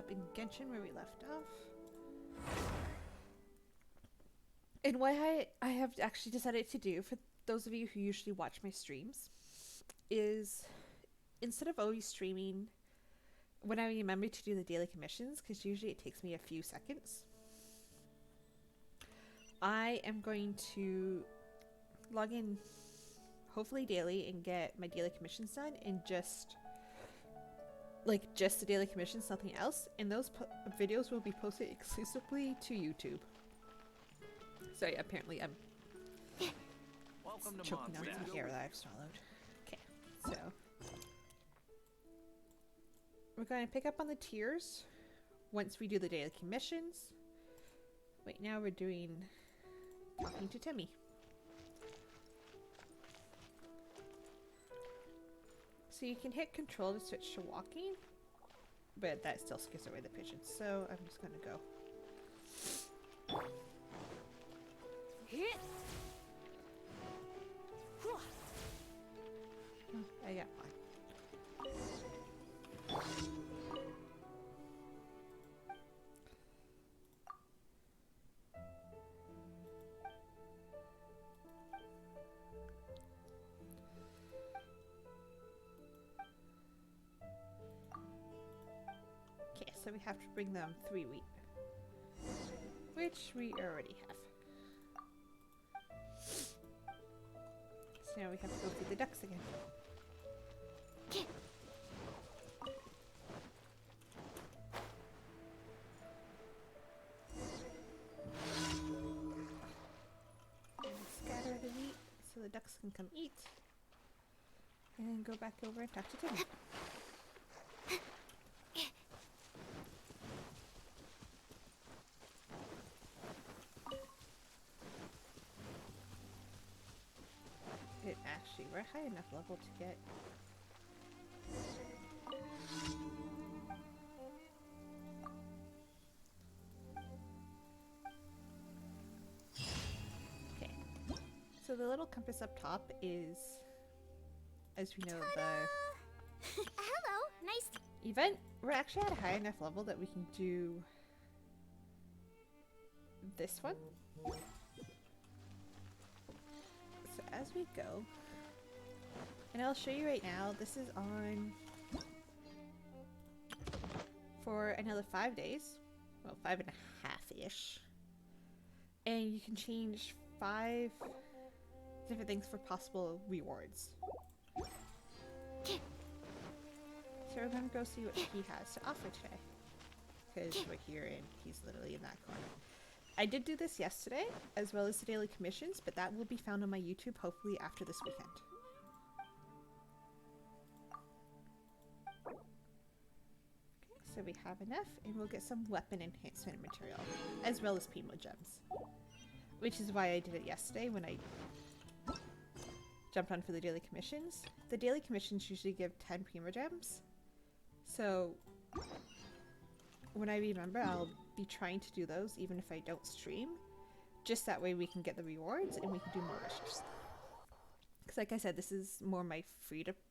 up in Genshin where we left off. And what I have actually decided to do, for those of you who usually watch my streams, is instead of always streaming when I remember to do the daily commissions, because usually it takes me a few seconds, I am going to log in hopefully daily and get my daily commissions done, and just the daily commissions, nothing else, and those videos will be posted exclusively to YouTube. So yeah, apparently I'm choking on some air that I've swallowed. Okay, so we're going to pick up on the tiers once we do the daily commissions. Right now we're doing talking to Timmy. So you can hit control to switch to walking, but that still scares away the pigeons, so I'm just gonna go. I got one. Okay, so we have to bring them 3 wheat, which we already have. So now we have to go feed the ducks again. And scatter the wheat so the ducks can come eat. And then go back over and talk to Timmy. Actually, we're high enough level to get... Okay. So the little compass up top is, as we know, the Hello, nice event. We're actually at a high enough level that we can do this one. So as we go, and I'll show you right now, this is on for another 5 days. Well, 5.5-ish. And you can change 5 different things for possible rewards. So we're gonna go see what he has to offer today. Because we're here and he's literally in that corner. I did do this yesterday, as well as the daily commissions, but that will be found on my YouTube hopefully after this weekend. So we have enough, and we'll get some weapon enhancement material, as well as Primo Gems. Which is why I did it yesterday when I jumped on for the daily commissions. The daily commissions usually give 10 Primo Gems. So when I remember, I'll be trying to do those even if I don't stream. Just that way we can get the rewards and we can do more wishes. Because like I said, this is more my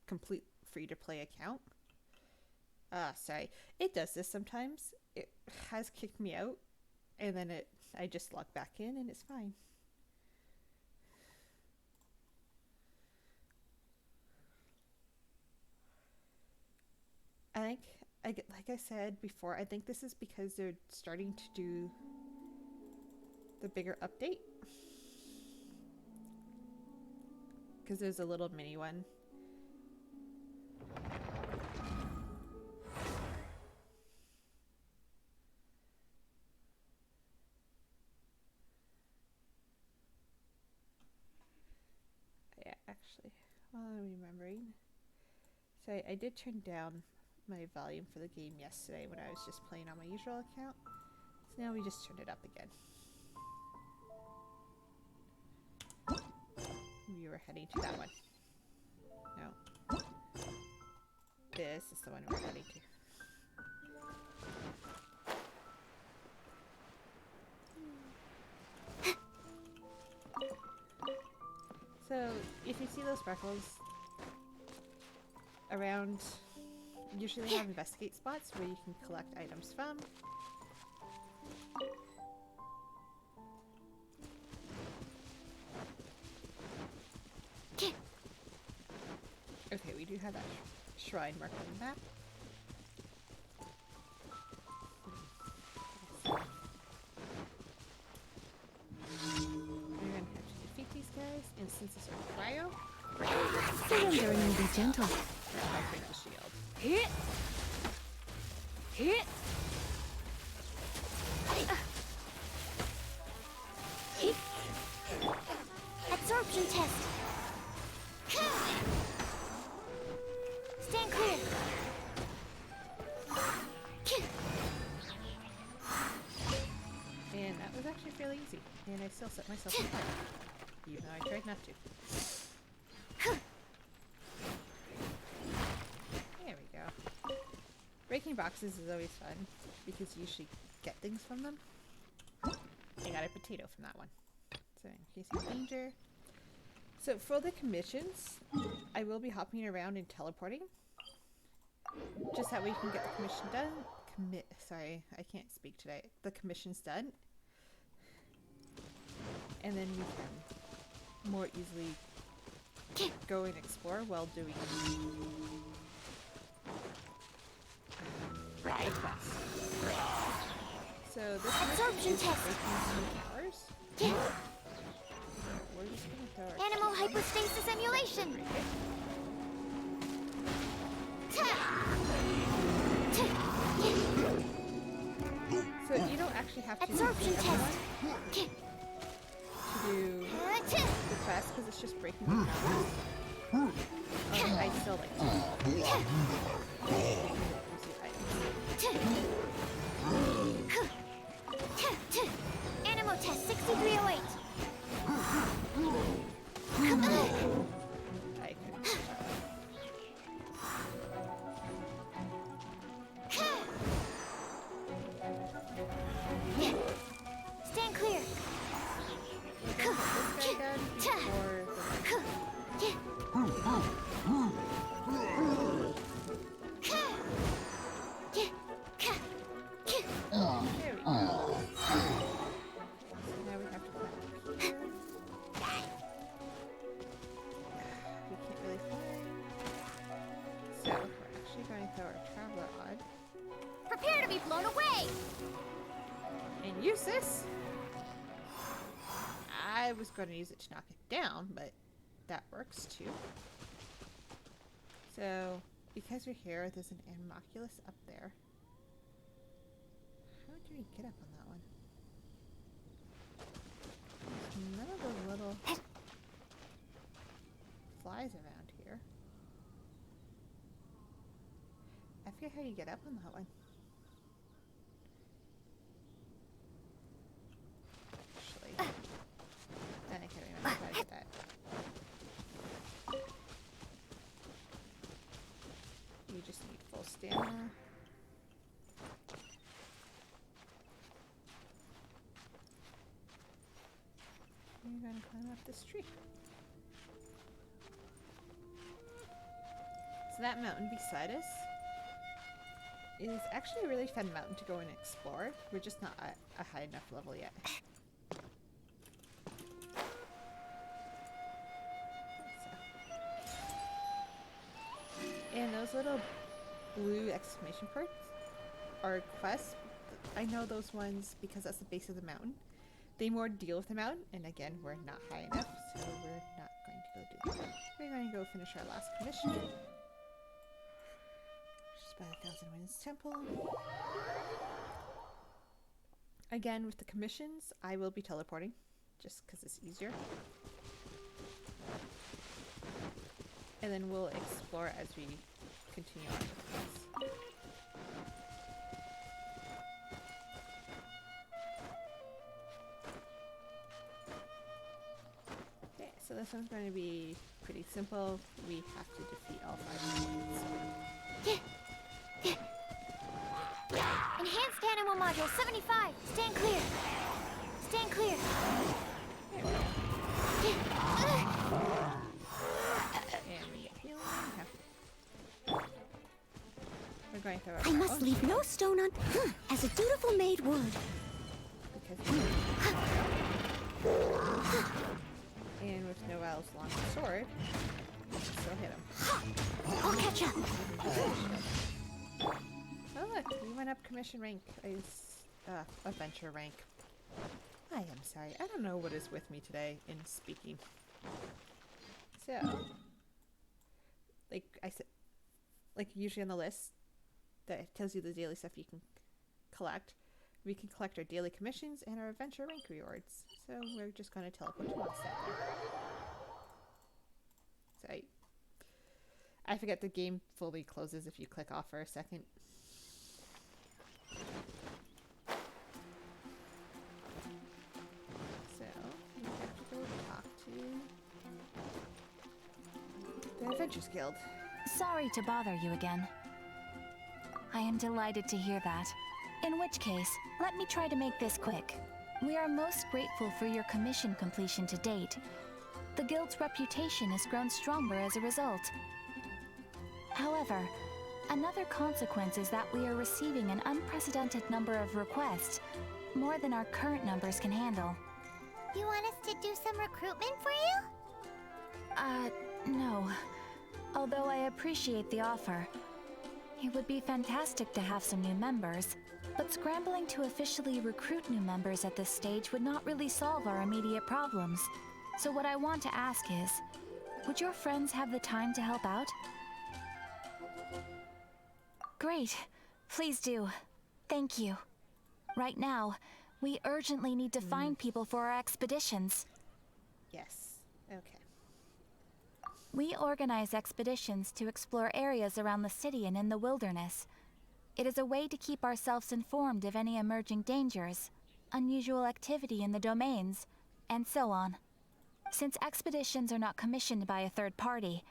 complete free-to-play account. Sorry. It does this sometimes. It has kicked me out, and then I just log back in, and it's fine. I think, like I said before, I think this is because they're starting to do the bigger update. Because there's a little mini one. Actually, while I'm remembering, so I did turn down my volume for the game yesterday when I was just playing on my usual account, so now we just turned it up again. We were heading to that one. No. This is the one we're heading to. So, if you see those sparkles around usually have investigate spots where you can collect items from. Okay, we do have that shrine marked on the map. We're gonna have to defeat these guys, and since it's a cryo, Surrendering will be gentle. I'll break the shield. Hit. Hit. Absorption test. Stand clear. And that was actually fairly easy. And I still set myself on fire. Even though I tried not to. There we go. Breaking boxes is always fun, because you usually get things from them. I got a potato from that one. So increasing danger. So for the commissions, I will be hopping around and teleporting. Just that way you can get the commission done. Sorry, I can't speak today. The commission's done. And then you can more easily go and explore while doing the quest. So this Absorption test. Towers. We're just gonna throw our Animal hypostasis emulation. So you don't actually have to Absorption defeat test. everyone to do the quest, because it's just breaking the towers. I still like to Animal test 6308. I could Stand clear. this guy done before there we go. So now we have to climb up here. We can't really climb. So we're actually going to throw our traveler on Prepare to be blown away. and use this. I was going to use it to knock it down, but that works too. So, because we're here, there's an Animalculus up there. How do we get up on that one? There's none of the little flies around here. I forget how you get up on that one. Actually, then I can't remember how to get that. You just need full stamina. You're gonna climb up this tree. So that mountain beside us is actually a really fun mountain to go and explore. We're just not at a high enough level yet. And those little blue exclamation points are quests. I know those ones because that's the base of the mountain. They more deal with the mountain, and again, we're not high enough, so we're not going to go do that. We're going to go finish our last commission, which is by the Thousand Winds Temple. Again, with the commissions, I will be teleporting, just because it's easier. And then we'll explore as we continue on with the quest. Okay, so this one's going to be pretty simple. We have to defeat all 5 enemies. Enhanced animal module 75. Stand clear. Stand clear. There we go. And we get healing. going through I must leave no stone on as a dutiful maid would. Because and with Noel's long sword, still hit him. I'll catch up. Oh look, we went up commission rank. Adventure rank. I am sorry. I don't know what is with me today in speaking. So, like I said, like usually on the list that tells you the daily stuff you can collect. We can collect our daily commissions and our adventure rank rewards. So we're just going to teleport to Mondstadt. So I forget the game fully closes if you click off for a second. So we have to go talk to the Adventures Guild. Sorry to bother you again. I am delighted to hear that. In which case, let me try to make this quick. We are most grateful for your commission completion to date. The Guild's reputation has grown stronger as a result. However, another consequence is that we are receiving an unprecedented number of requests, more than our current numbers can handle. You want us to do some recruitment for you? No. Although I appreciate the offer. It would be fantastic to have some new members, but scrambling to officially recruit new members at this stage would not really solve our immediate problems. So what I want to ask is, would your friends have the time to help out? Great. Please do. Thank you. Right now, we urgently need to find people for our expeditions. Yes. Okay. We organize expeditions to explore areas around the city and in the wilderness. It is a way to keep ourselves informed of any emerging dangers, unusual activity in the domains, and so on. Since expeditions are not commissioned by a third party,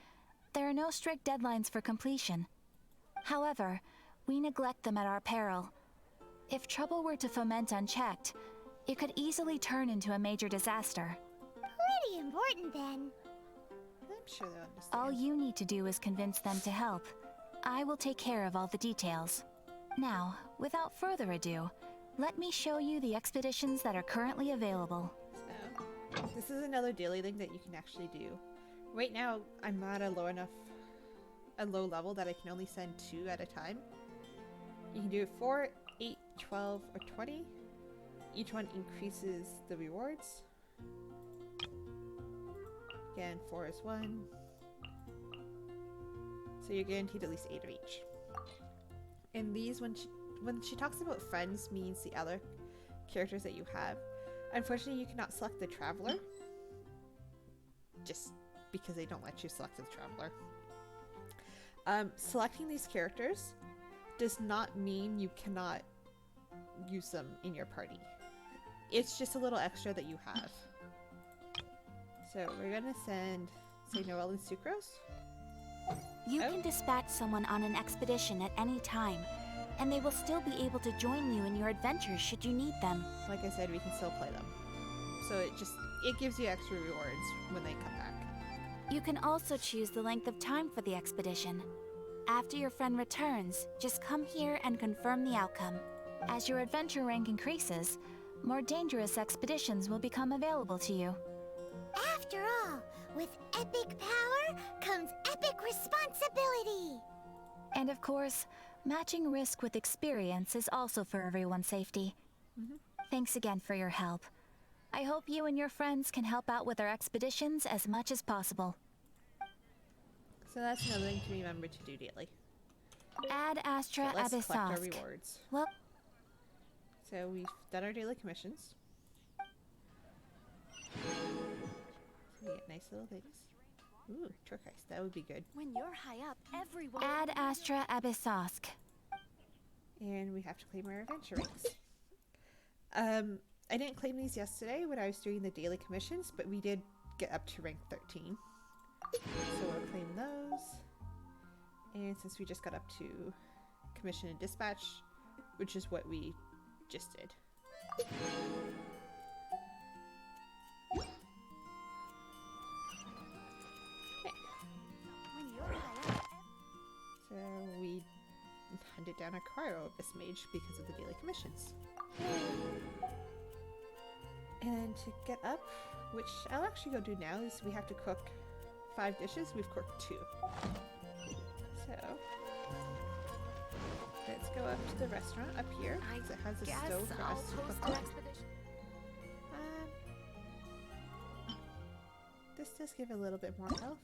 there are no strict deadlines for completion. However, we neglect them at our peril. If trouble were to foment unchecked, it could easily turn into a major disaster. Pretty important then. I'm sure they'll understand. All you need to do is convince them to help. I will take care of all the details. Now, without further ado, let me show you the expeditions that are currently available. So, this is another daily thing that you can actually do. Right now, I'm at a low level that I can only send 2 at a time. You can do 4, 8, 12, or 20. Each one increases the rewards. Again, 4 is 1. So you're guaranteed at least 8 of each. And these, when she talks about friends, means the other characters that you have. Unfortunately, you cannot select the Traveler. Just because they don't let you select the Traveler. Selecting these characters does not mean you cannot use them in your party. It's just a little extra that you have. So we're gonna send, say, Noelle and Sucrose. You can dispatch someone on an expedition at any time, and they will still be able to join you in your adventures should you need them. Like I said, we can still play them. So it gives you extra rewards when they come back. You can also choose the length of time for the expedition. After your friend returns, just come here and confirm the outcome. As your adventure rank increases, more dangerous expeditions will become available to you. After all, with epic power comes epic responsibility. And of course, matching risk with experience is also for everyone's safety. Thanks again for your help. I hope you and your friends can help out with our expeditions as much as possible. So that's another thing to remember to do daily. Ad Astra But let's collect our Abyssosk. rewards. Well, So we've done our daily commissions. So we get nice little things. Ooh, turquoise. That would be good. When you're high up, everyone... Ad Astra Abyssosk. And we have to claim our adventure ranks. I didn't claim these yesterday when I was doing the daily commissions, but we did get up to rank 13. So we'll claim those. And since we just got up to commission and dispatch, which is what we just did. When you're high up, So we hunted down a cryo abyss mage because of the daily commissions. And to get up, which I'll actually go do now, is we have to cook 5 dishes. We've cooked 2. So let's go up to the restaurant up here because it has a stove for us to cook on. This does give a little bit more health.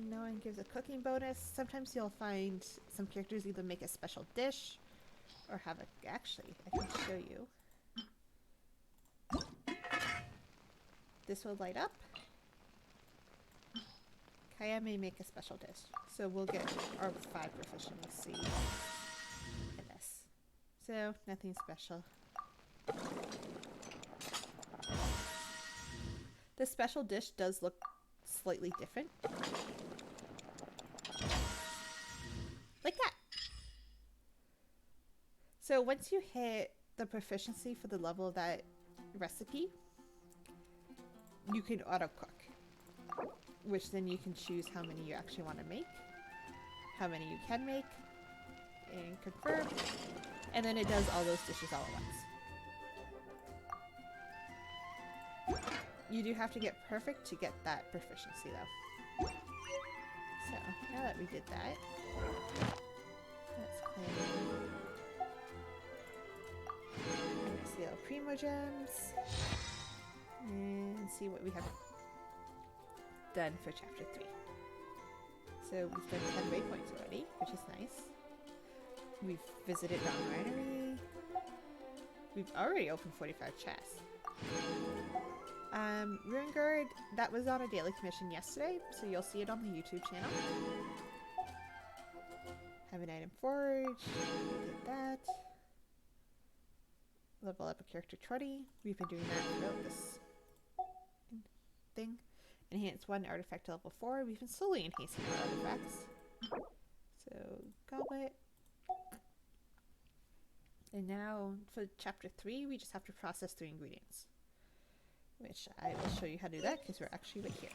No one gives a cooking bonus. Sometimes you'll find some characters either make a special dish or have a... Actually, I can show you. This will light up. Kaya may make a special dish. So we'll get our 5 proficiency in this. So, nothing special. The special dish does look slightly different. Like that. So once you hit the proficiency for the level of that recipe, you can auto cook, which then you can choose how many you actually want to make, how many you can make, and confirm, and then it does all those dishes all at once. You do have to get perfect to get that proficiency though. So now that we did that, let's claim the little Primo Gems and see what we have done for chapter 3. So we've done 10 waypoints already, which is nice. We've visited Dawn Winery. We've already opened 45 chests. Ruin Guard, that was on a daily commission yesterday, so you'll see it on the YouTube channel. Have an item forge, we did that. Level up a character 20, we've been doing that throughout this thing. Enhance 1 artifact to level 4, we've been slowly enhancing our artifacts. So, goblet. And now, for chapter 3, we just have to process 3 ingredients. Which I will show you how to do that because we're actually right here.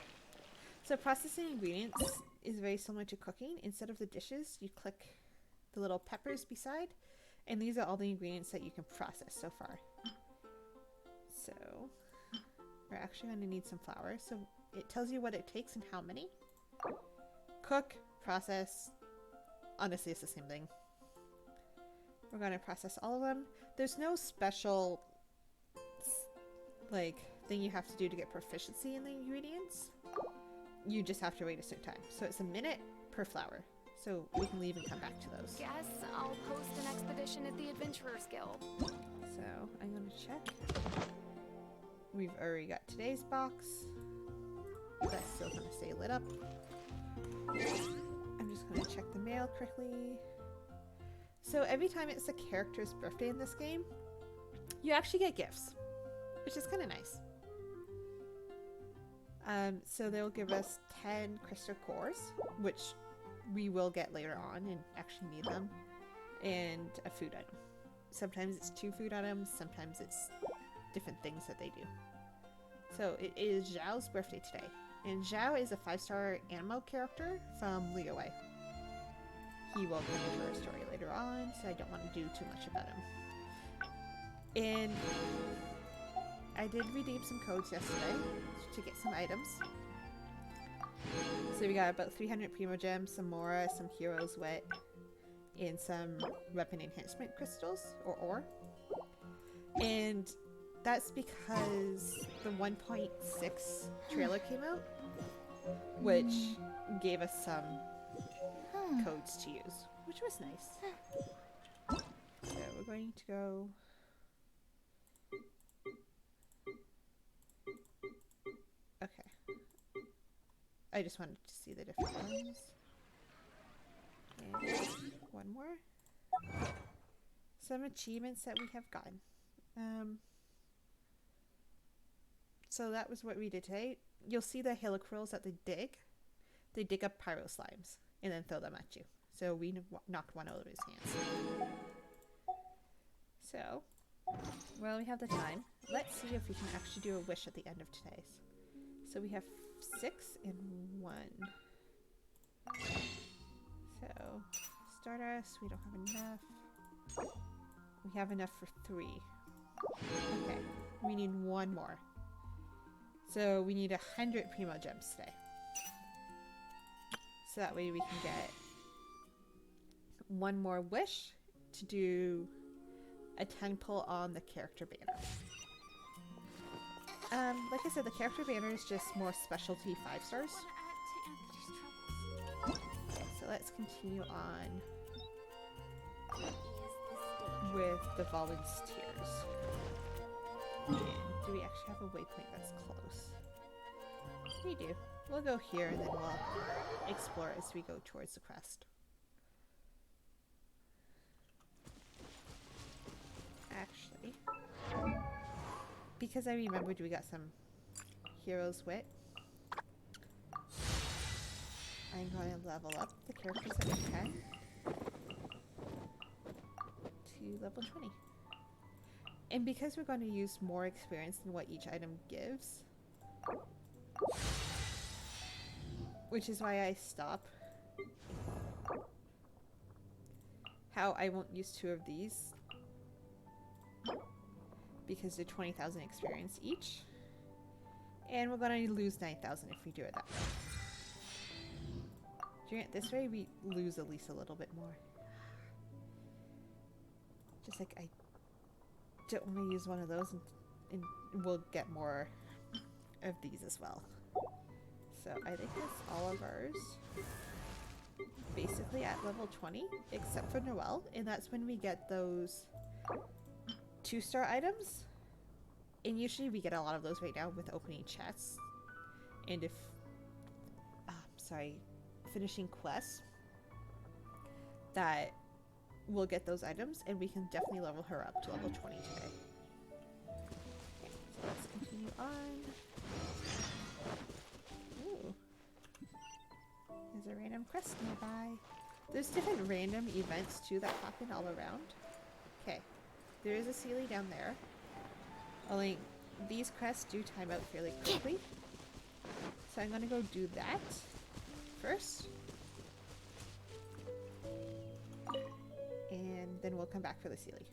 So processing ingredients is very similar to cooking. Instead of the dishes, you click the little peppers beside, and these are all the ingredients that you can process so far. So we're actually going to need some flour. So it tells you what it takes and how many. Cook, process. Honestly, it's the same thing. We're going to process all of them. There's no special thing you have to do to get proficiency in the ingredients. You just have to wait a certain time. So it's a minute per flour. So we can leave and come back to those. Guess I'll post an expedition at the Adventurers Guild. So I'm going to check. We've already got today's box. That's still going to stay lit up. I'm just going to check the mail quickly. So every time it's a character's birthday in this game, you actually get gifts, which is kind of nice. So they'll give us 10 crystal cores, which we will get later on and actually need them, and a food item. Sometimes it's 2 food items, sometimes it's different things that they do. So it is Zhao's birthday today, and Zhao is a 5-star animo character from Liyue. He will come into our story later on, so I don't want to do too much about him. And I did redeem some codes yesterday to get some items. So we got about 300 Primo Gems, some Mora, some Hero's Wet, and some weapon enhancement crystals, or ore. And that's because the 1.6 trailer came out, which gave us some codes to use, which was nice. So we're going to go... Okay. I just wanted to see the different ones. And one more. Some achievements that we have gotten. So that was what we did today. You'll see the helicrills that they dig. They dig up pyro slimes and then throw them at you. So we knocked one out of his hands. So, well, we have the time. Let's see if we can actually do a wish at the end of today's. So we have 6 and 1. So, Stardust, we don't have enough. We have enough for 3. Okay, we need 1 more. So we need 100 Primo Gems today. So that way we can get 1 more wish to do a 10 pull on the character banner. Like I said, the character banner is just more specialty 5 stars. Okay, so let's continue on with the volunteers. And do we actually have a waypoint that's close? We do. We'll go here and then we'll explore as we go towards the crest. Actually, because I remembered we got some Hero's Wit, I'm going to level up the characters that we can to level 20. And because we're going to use more experience than what each item gives, which is why I stop, how I won't use 2 of these because they're 20,000 experience each, and we're going to lose 9,000 if we do it that way. Doing it this way, we lose at least a little bit more. Just like I don't want to use one of those, and we'll get more of these as well. So I think that's all of ours. Basically at level 20, except for Noelle, and that's when we get those 2-star items. And usually we get a lot of those right now with opening chests. And if, finishing quests, that we'll get those items, and we can definitely level her up to level 20 today. Okay, so let's continue on. Ooh. There's a random quest nearby. There's different random events too that happen all around. Okay, there is a Sealy down there. Only these quests do time out fairly quickly. So I'm gonna go do that first. And then we'll come back for the Sealy.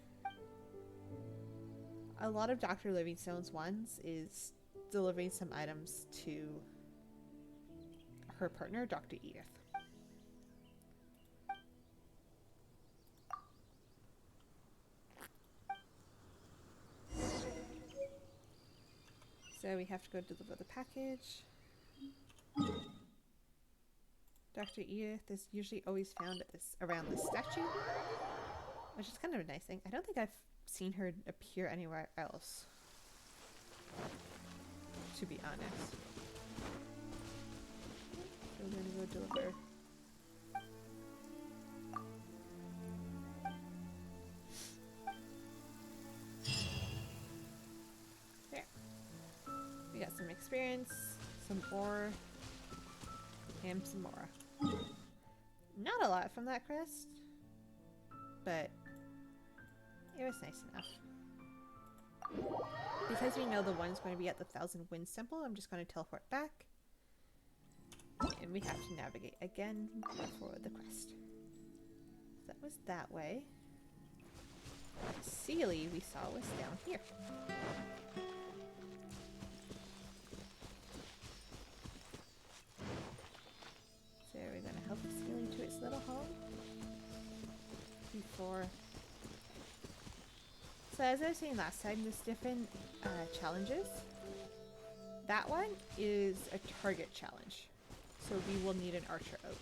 A lot of Dr. Livingstone's ones is delivering some items to her partner, Dr. Edith. So we have to go deliver the package. Dr. Edith is usually always found at around this statue, which is kind of a nice thing. I don't think I've seen her appear anywhere else, to be honest. So we're gonna go deliver. There. We got some experience, some ore, and some more. Not a lot from that crest, but it was nice enough. Because we know the one's going to be at the 1000 Winds Temple, I'm just going to teleport back. And we have to navigate again for the quest. That was that way. Sealy we saw was down here. So we're going to help the Sealy to its little home before. So as I was saying last time, there's different challenges. That one is a target challenge. So we will need an archer out.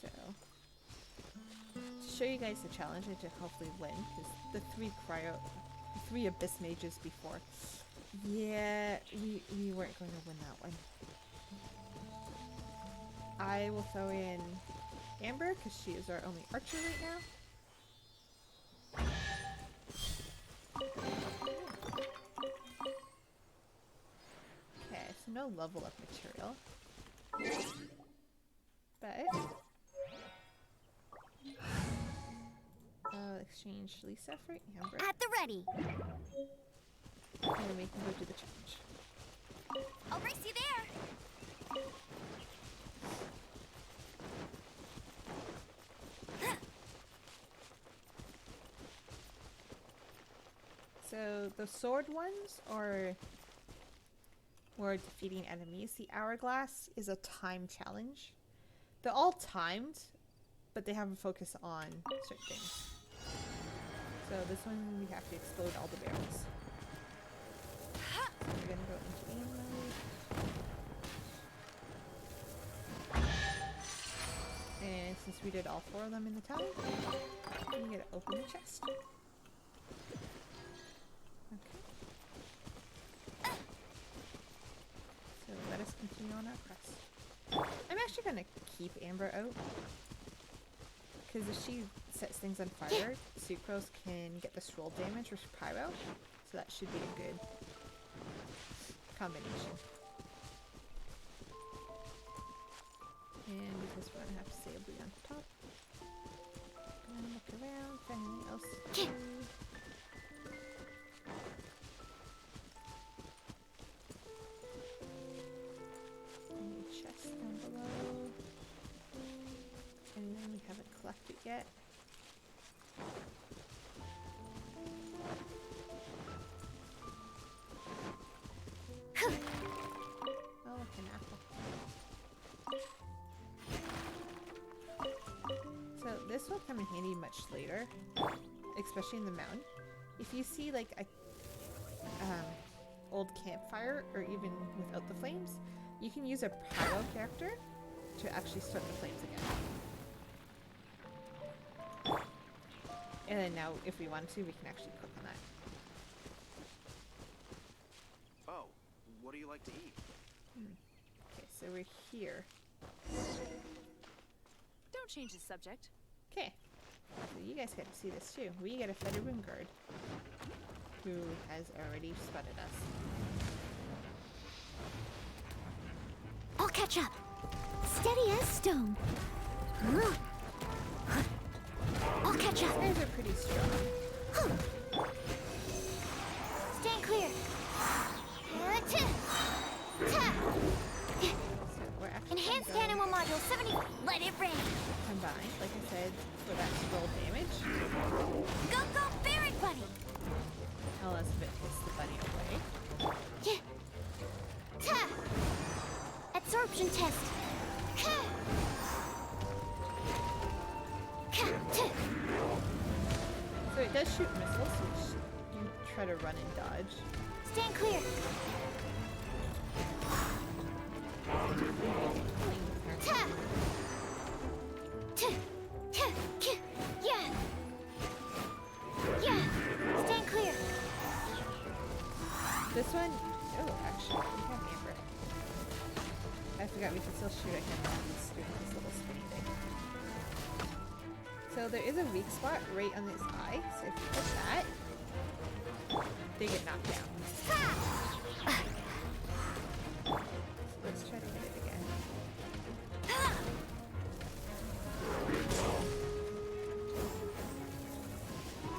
So, to show you guys the challenge and to hopefully win, because the 3 Abyss Mages before, yeah, we weren't going to win that one. I will throw in Amber, because she is our only archer right now. Okay, so no level up material. But I'll exchange Lisa for Amber. At the ready. And then we can go do the challenge. I'll race you there. So the sword ones are more defeating enemies. The hourglass is a time challenge. They're all timed, but they have a focus on certain things. So this one we have to explode all the barrels. So we're gonna go into aim mode. And since we did all 4 of them in the time, we gotta open the chest. Okay. So let us continue on our quest. I'm actually gonna keep Amber out. Because if she sets things on fire, Sucrose can get this roll damage with Pyro. So that should be a good combination. And because we're gonna have Sably on top. Gonna look around, find anything else to do. Any chest down below. Anything we haven't collected yet. Oh, look, an apple. So this will come in handy much later, especially in the mountain. If you see like a old campfire, or even without the flames, you can use a pyro character to actually start the flames again. And then now, if we want to, we can actually cook on that. Oh, what do you like to eat? Okay, so we're here. Don't change the subject. Okay, so you guys get to see this too. We get a Federer guard who has already spotted us. I'll catch up. Steady as stone. I'll catch up. These guys are pretty strong. Stand clear. So we're actually Enhanced gonna animal module 70. Let it rain. combine, like I said, for that roll damage. Go, go, Barret Bunny. Unless if it hits the bunny away. Absorption test. So it does shoot missiles, which you try to run and dodge. Stand clear. Yeah. Stand clear. This one, oh, actually, we have Amber. I forgot we can still shoot at him while he's doing this little spinny thing. So there is a weak spot right on his eye, so if you hit that, they get knocked down. So let's try to hit it again.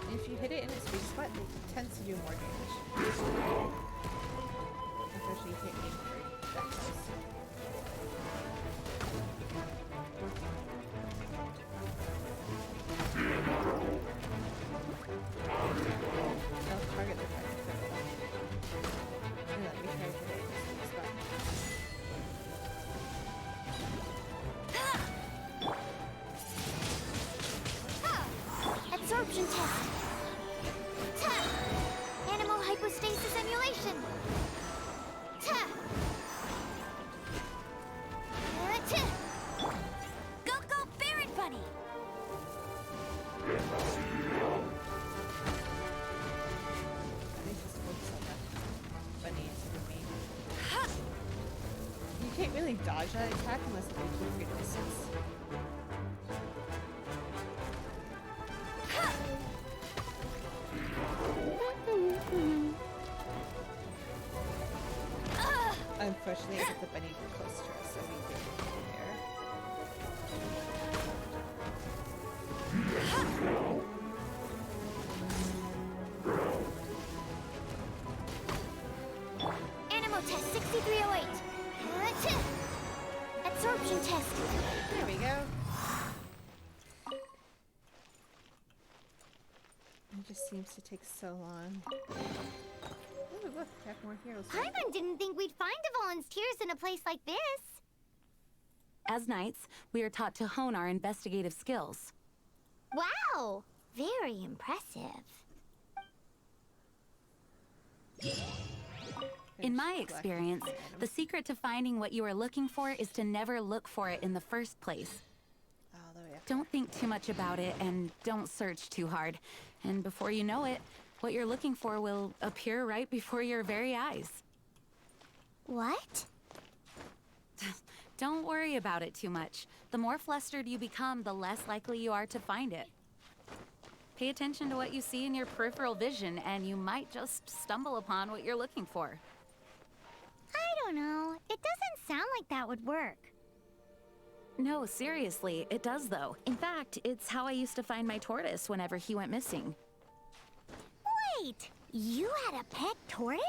And if you hit it in its weak spot, it tends to do more damage. Especially if you hit me that close. They'll target the target. And let me try to hit it in its weak spot. Absorption test. Animal hypostasis emulation. Go, go, Barret Bunny. I just focus on that bunny instead of me. You can't really dodge that attack unless you do a good distance. Unfortunately, I hit the bunny too close to us, so we did it there. Animal test 63%. Immersion test. There we go. It just seems to take so long. Ooh, look, we have more heroes. Paimon didn't think we'd find the volunteers in a place like this. As knights, we are taught to hone our investigative skills. Wow! Very impressive. In my experience, the secret to finding what you are looking for is to never look for it in the first place. All the way up. Don't think too much about it and don't search too hard. And before you know it, what you're looking for will appear right before your very eyes. What? Don't worry about it too much. The more flustered you become, the less likely you are to find it. Pay attention to what you see in your peripheral vision, and you might just stumble upon what you're looking for. I don't know. It doesn't sound like that would work. No, seriously, it does though. In fact, it's how I used to find my tortoise whenever he went missing. Wait! You had a pet tortoise?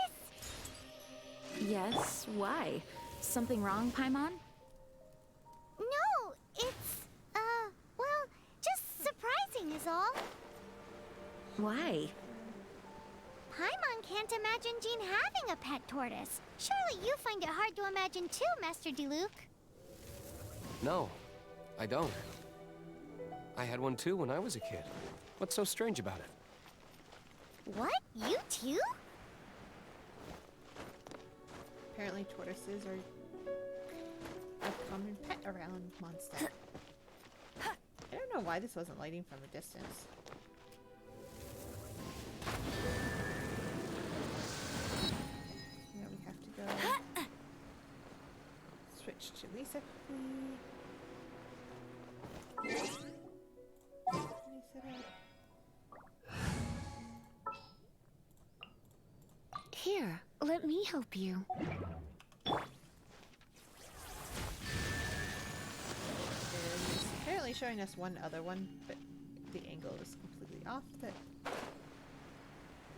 Yes, why? Something wrong, Paimon? No, it's, well, just surprising is all. Why? Paimon can't imagine Jean having a pet tortoise. Surely you find it hard to imagine too, Master Diluc. No, I don't. I had one too when I was a kid. What's so strange about it? What? You too? Apparently tortoises are a common pet around Mondstadt. I don't know why this wasn't lighting from a distance. Now we have to go switch to Lisa quickly. Lisa up. Here, let me help you. It's apparently showing us one other one, but the angle is completely off.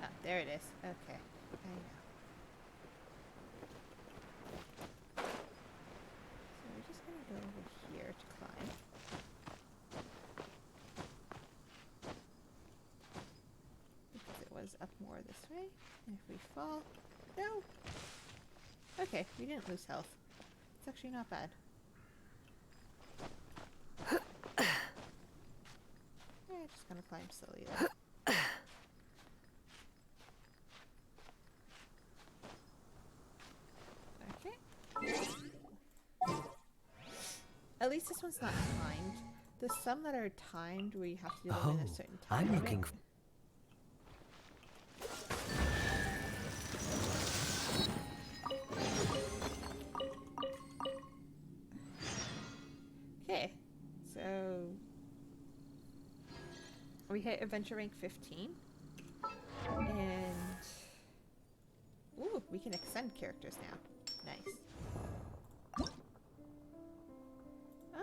Ah, there it is. Okay, I know. So we're just gonna go over here to climb. Because it was up more this way. And if we fall... No! Okay, we didn't lose health. It's actually not bad. Yeah, just gonna climb slowly though. Okay. At least this one's not timed. There's some that are timed where you have to do them in a certain time. I'm looking. Okay, so we hit adventure rank 15, and ooh, we can extend characters now. Nice.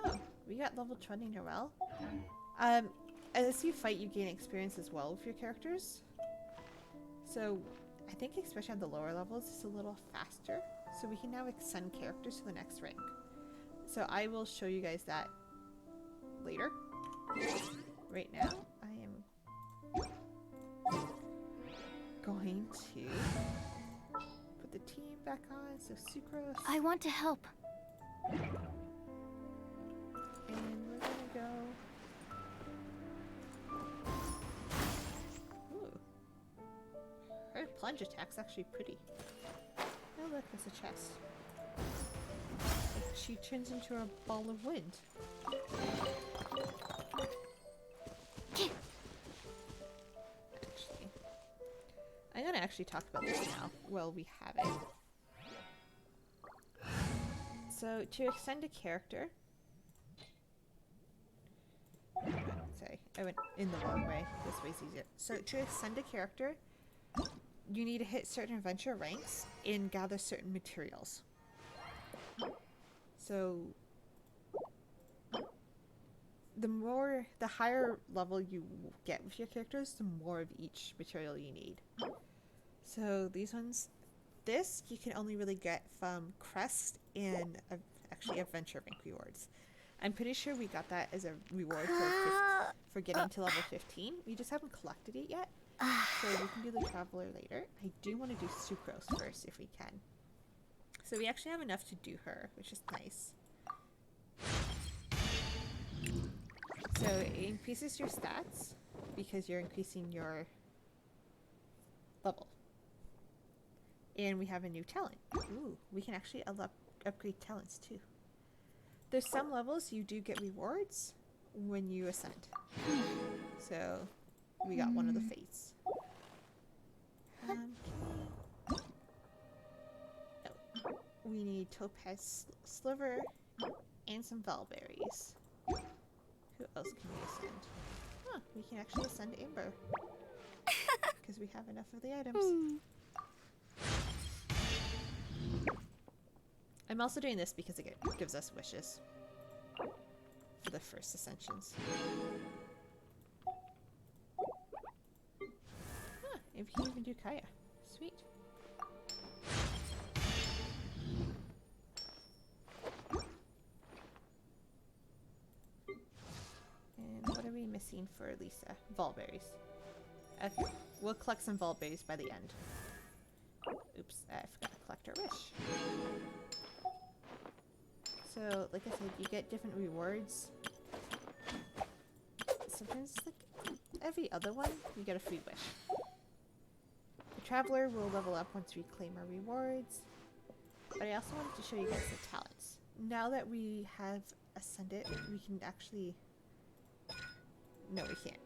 Oh, we got level 20 Norel. As you fight, you gain experience as well with your characters. So I think especially on the lower levels, it's a little faster. So we can now extend characters to the next rank. So I will show you guys that later. Right now, I am going to put the team back on. So Sucrose. I want to help. And we're gonna go. Ooh. Her plunge attack's actually pretty. Oh look, there's a chest. She turns into a ball of wind. Actually, I'm gonna actually talk about this now. Well, we have it. So to extend a character. Sorry, I went in the wrong way. This way's easier. So to extend a character, you need to hit certain adventure ranks and gather certain materials. So the higher level you get with your characters, the more of each material you need. So these ones, this you can only really get from Crest and actually adventure rank rewards. I'm pretty sure we got that as a reward for getting to level 15. We just haven't collected it yet. So we can do the Traveler later. I do want to do Sucrose first if we can. So we actually have enough to do her, which is nice. So it increases your stats because you're increasing your level. And we have a new talent. Ooh, we can actually upgrade talents too. There's some levels you do get rewards when you ascend. So we got one of the fates. Oh. We need Topaz Sliver and some Valberries. Who else can we ascend? Huh, we can actually ascend Amber. Because we have enough of the items. I'm also doing this because it gives us wishes for the first ascensions. Huh, and we can even do Kaya. Sweet. And what are we missing for Lisa? Valberries. Okay, we'll collect some Valberries by the end. Oops, I forgot to collect our wish. So, like I said, you get different rewards. Sometimes, like, every other one, you get a free wish. The Traveler will level up once we claim our rewards. But I also wanted to show you guys the talents. Now that we have ascended, we can actually... No, we can't.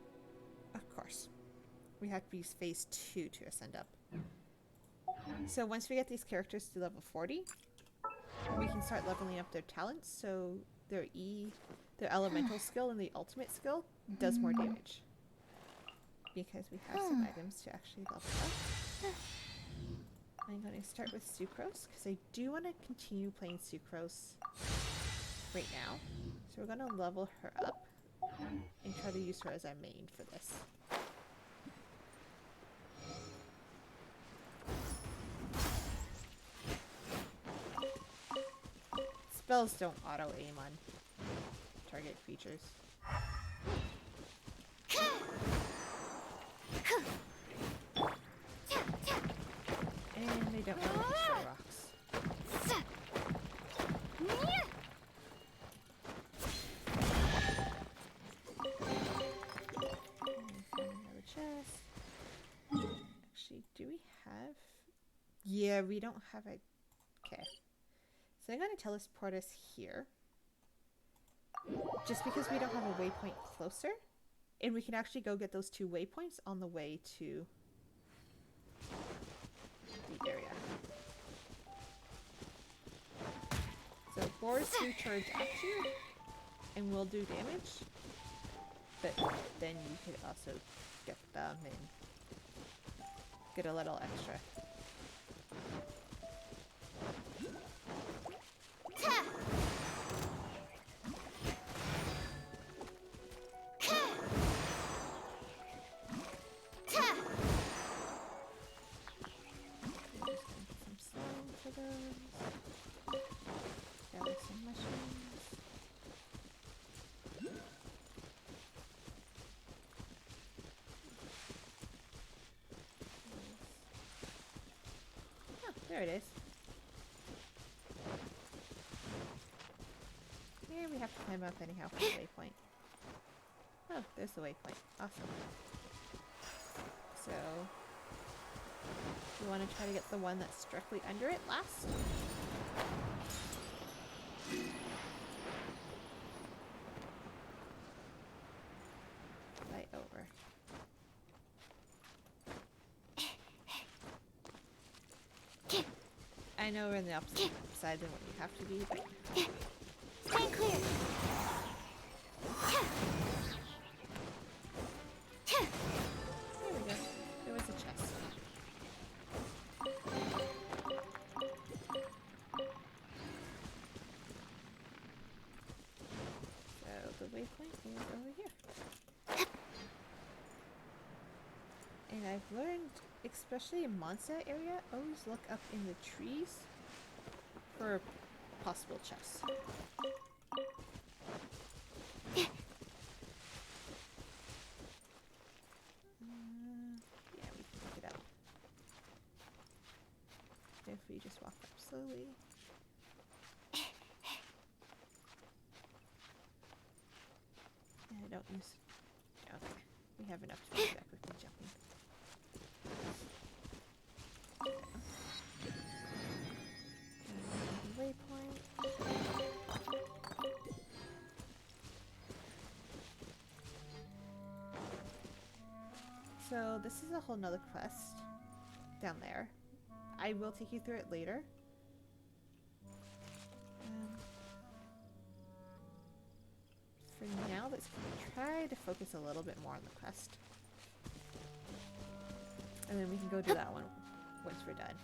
Of course. We have to be phase 2 to ascend up. So once we get these characters to level 40, we can start leveling up their talents, so their their elemental skill and the ultimate skill does more damage. Because we have some items to actually level up. I'm going to start with Sucrose, because I do want to continue playing Sucrose right now. So we're going to level her up and try to use her as our main for this. Spells don't auto-aim on target creatures. And they don't really destroy rocks. Another chest. Actually, do we have... Yeah, we don't have a... Okay. So I'm going to teleport us here. Just because we don't have a waypoint closer. And we can actually go get those 2 waypoints on the way to the area. So boars do charge at you and will do damage. But then you could also get them and get a little extra. There it is. Here we have to climb up anyhow for the waypoint. Oh, there's the waypoint. Awesome. So, we want to try to get the one that's directly under it last. Right over. I know we're on the opposite side than what we have to be, but... Stand clear. There we go. There was a chest. So the waypoint is over here. And I've learned, especially in Monza area, always look up in the trees for possible chests. Yeah, we can pick it up. If we just walk up slowly. Yeah, I don't use... Okay, we have enough to do that quickly jumping. Waypoint. So this is a whole nother quest down there. I will take you through it later. For now, let's try to focus a little bit more on the quest. And then we can go do that one once we're done.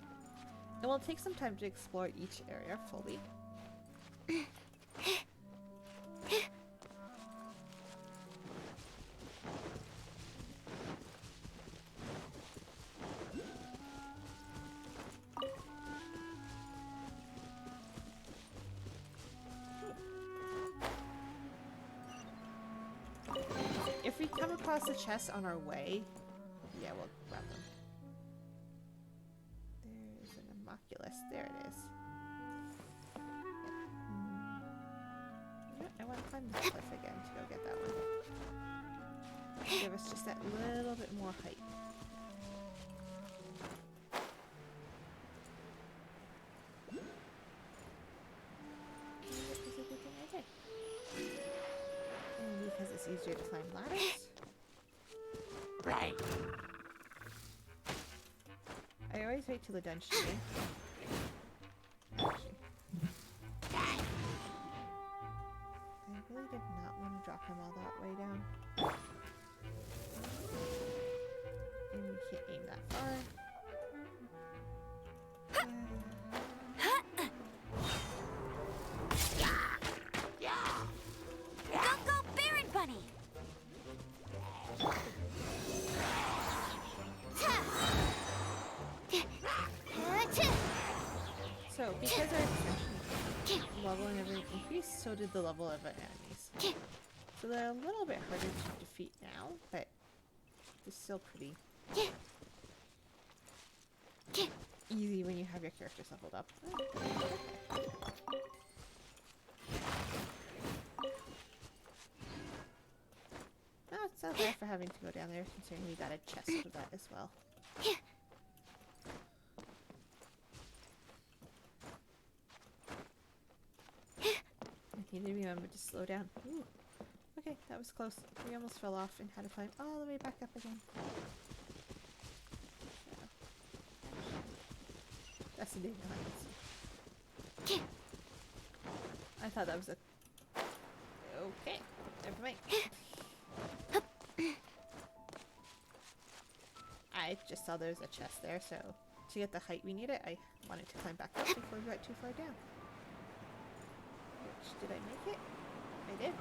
And we'll take some time to explore each area fully. If we come across a chest on our way, yeah, we'll grab them. There's an homunculus. There it is. I want to climb this cliff again to go get that one. Give us just that little bit more height. And because it's easier to climb ladders. Right. I always wait till the dungeon game. I really did not want to drop him all that way down. And we can't aim that far. Go, Baron Bunny! So, because our extension level and everything increased, so did the level of our enemies. So they're a little bit harder to defeat now, but they're still pretty easy when you have your characters leveled up. No, it's not bad for having to go down there, considering we got a chest for that as well. I need to remember to slow down. Ooh. Okay, that was close. We almost fell off and had to climb all the way back up again. That's the big behind. I thought that was a... Okay, never mind. I just saw there was a chest there, so to get the height we needed, I wanted to climb back up before we got too far down. Which, did I make it? I did.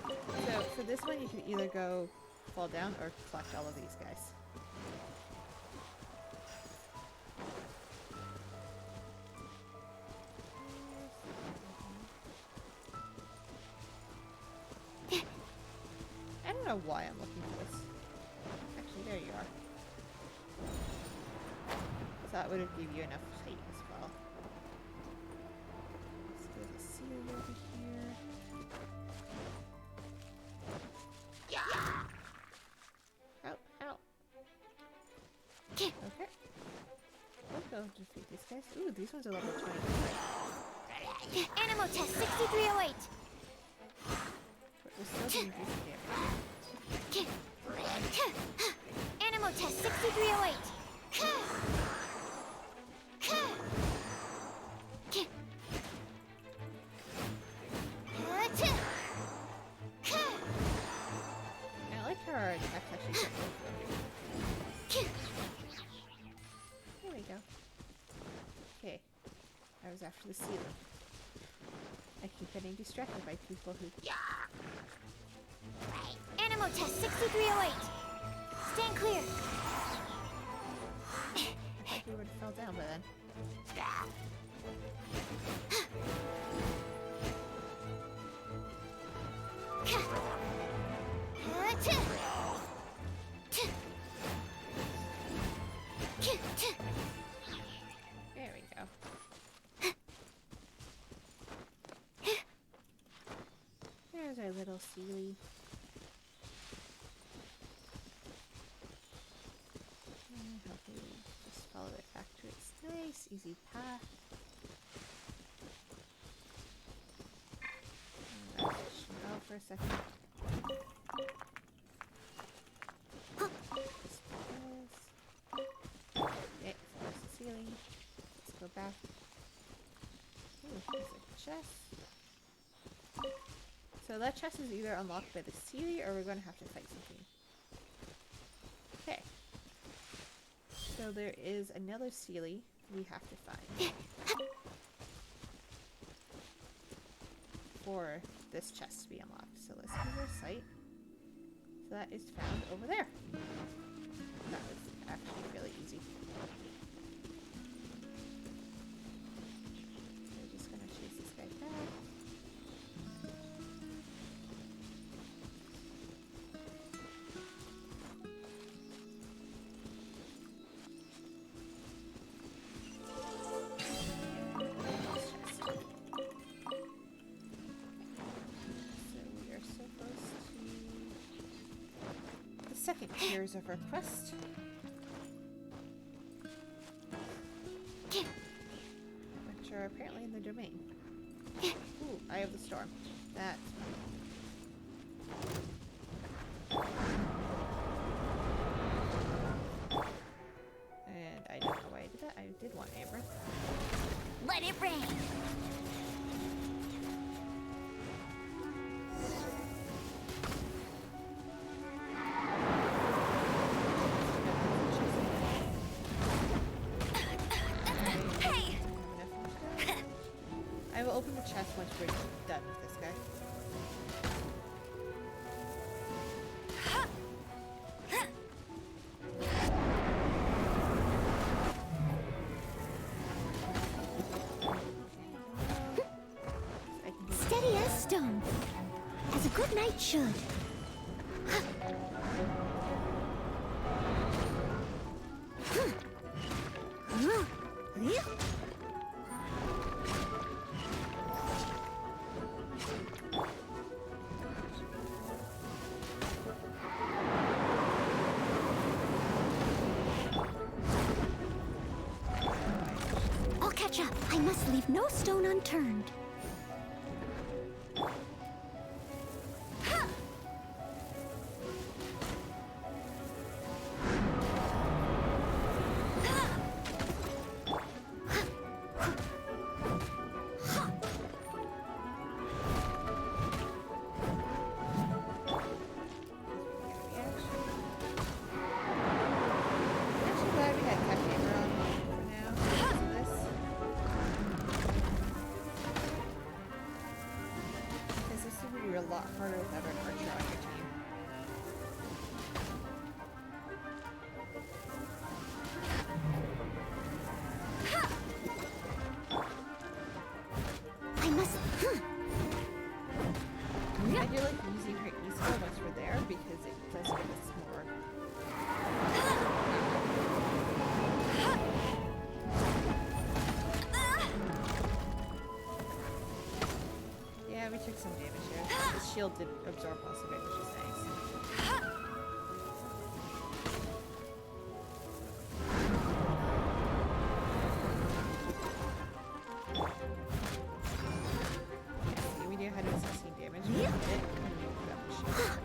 So for this one, you can either go fall down or collect all of these guys. I don't know why I'm looking for this. Actually, there you are. So that would have given you enough height as well. So there's a seal over here. Help. Okay. We'll go defeat these guys. Ooh, these ones are level 20. Animal test 6308. But we're still doing decent damage. Animal test 6308. I like how our attacks actually get both of them. There we go. Okay. I was after the ceiling. I keep getting distracted by people who... Animal test 6308. Stand clear. I thought we would have fell down by then. There we go. There's our little Sealy. And hopefully we just follow it back to its nice, easy path. Oh, for a second. Just okay, so there's the ceiling. Let's go back. Ooh, there's a chest. So that chest is either unlocked by the Sealy or we're going to have to fight something. Okay. So there is another Sealy we have to find. For this chest to be unlocked. So let's use our sight. So that is found over there. That was actually really easy. We're just gonna chase this guy back. Second tiers of our quest. Which are apparently in the domain. Ooh, Eye of the Storm. That's and I don't know why I did that. I did want Amber. Let it rain. I will open the chest once we're done with this guy. Steady as stone, as a good knight should. I'll catch up. I must leave no stone unturned. A lot harder without an archer on your team. I must. I do like using her easel once we're there because it does give us more. Yeah, we took some damage here. The shield didn't absorb most of it, which is nice. See, we do 116 damage. We did it. And we put up the shield.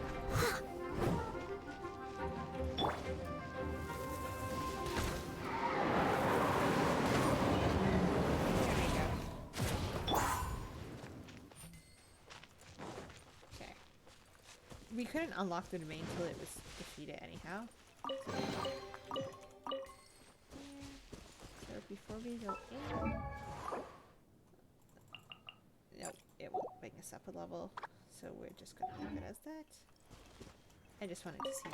We couldn't unlock the domain until it was defeated anyhow. So before we go in... Nope, it won't bring us up a level. So we're just gonna leave it as that. I just wanted to see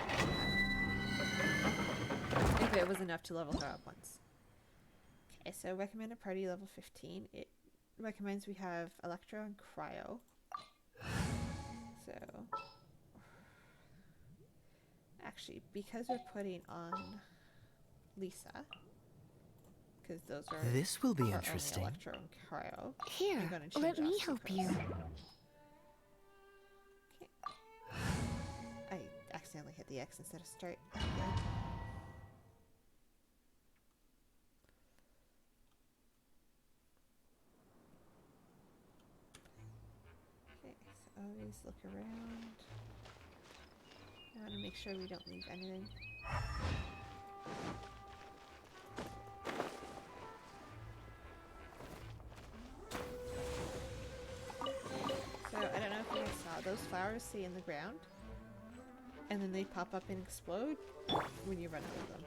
if it was enough to level her up once. Okay, so recommended party level 15. It recommends we have Electro and Cryo. So, actually, because we're putting on Lisa, because those are This will be our interesting. only Electro and Cryo. Here, I'm gonna let change me off help Sucrose. you. Okay. I accidentally hit the X instead of start. Okay, so always look around. I want to make sure we don't leave anything. So, I don't know if you guys saw, those flowers stay in the ground, and then they pop up and explode when you run out of them.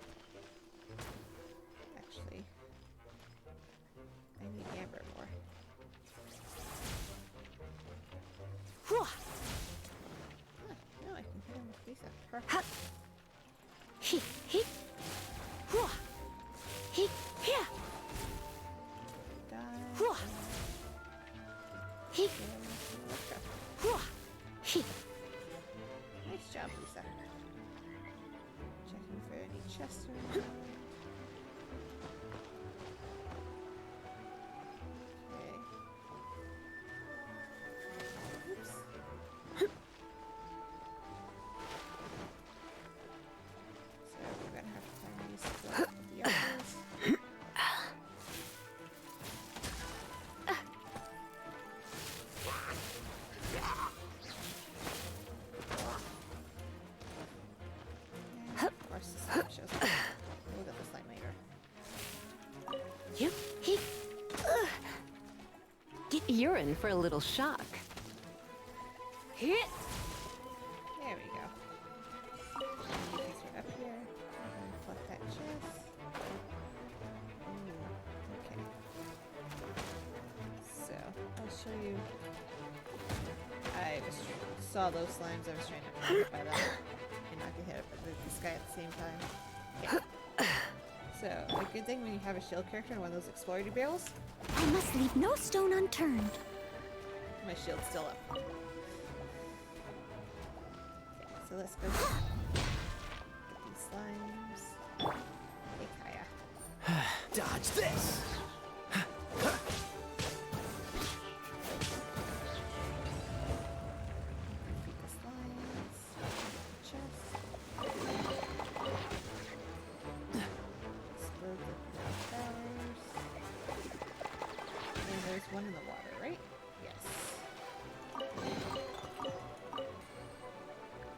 Actually, I need amber more. Huh, no, I can hit him with Lisa. Perfect. He, he, whoa, he, here, Die. whoa, he, whoa, he. Nice job, Lisa. Checking for any chests around. Okay. Oops. So we're gonna have to find these with the archers. And of course, the slime shows up. We'll get the slime later. Yep, he, You're in for a little shock. hit. There we go. And these are up here. I'm gonna collect that chest. Ooh, okay. So, I'll show you. I just saw those slimes. I was trying to be hit by them and not get hit by this guy at the same time. Yeah. So, a good thing when you have a shield character in one of those explorator barrels, I must leave no stone unturned. my shield's still up. Okay, so let's go get these slimes. Hey, Kaya. Dodge this! Defeat the slimes. Chest. Explode the flowers. And there's one in the water, right? Yes.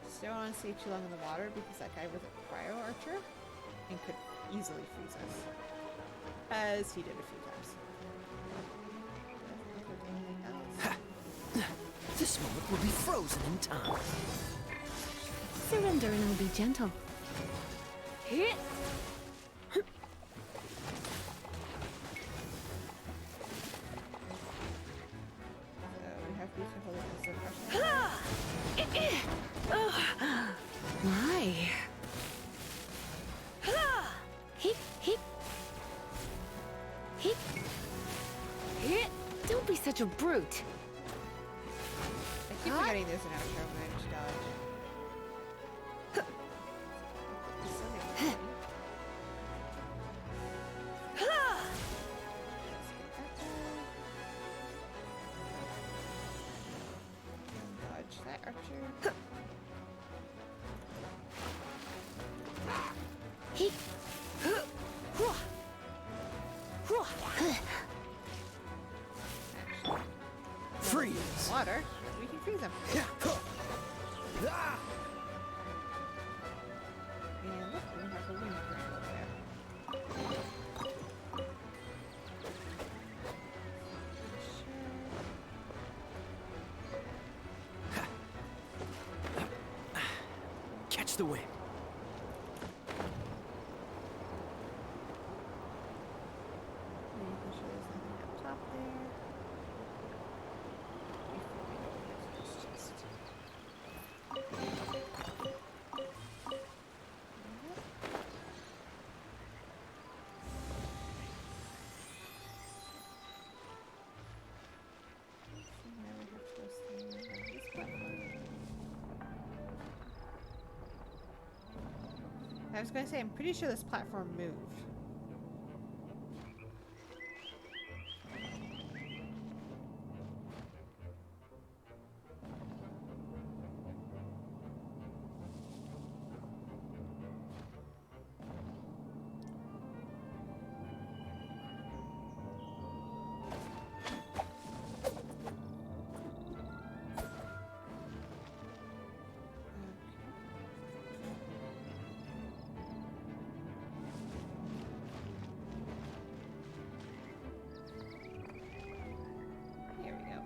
Just don't want to stay too long in the water because that guy was a cryo archer and could easily freeze us. As he did a few times. Doesn't look like anything else. This moment will be frozen in time. Surrender and I'll be gentle. Hit. So we have to be careful with this suppression. My. Hit, hit, hit, hit. Don't be such a brute. I keep forgetting there's an outro managed dodge. There's something funny. Let's get that done. And dodge that archer. Hit. Whoa. Whoa. Actually, Freeze! water. We can freeze them. Ah! And look, we have a wind current over there. Catch the wind. Making sure there's nothing up top there. Before we go over to this chest. was going to say, I'm pretty sure this platform moved. Here we go.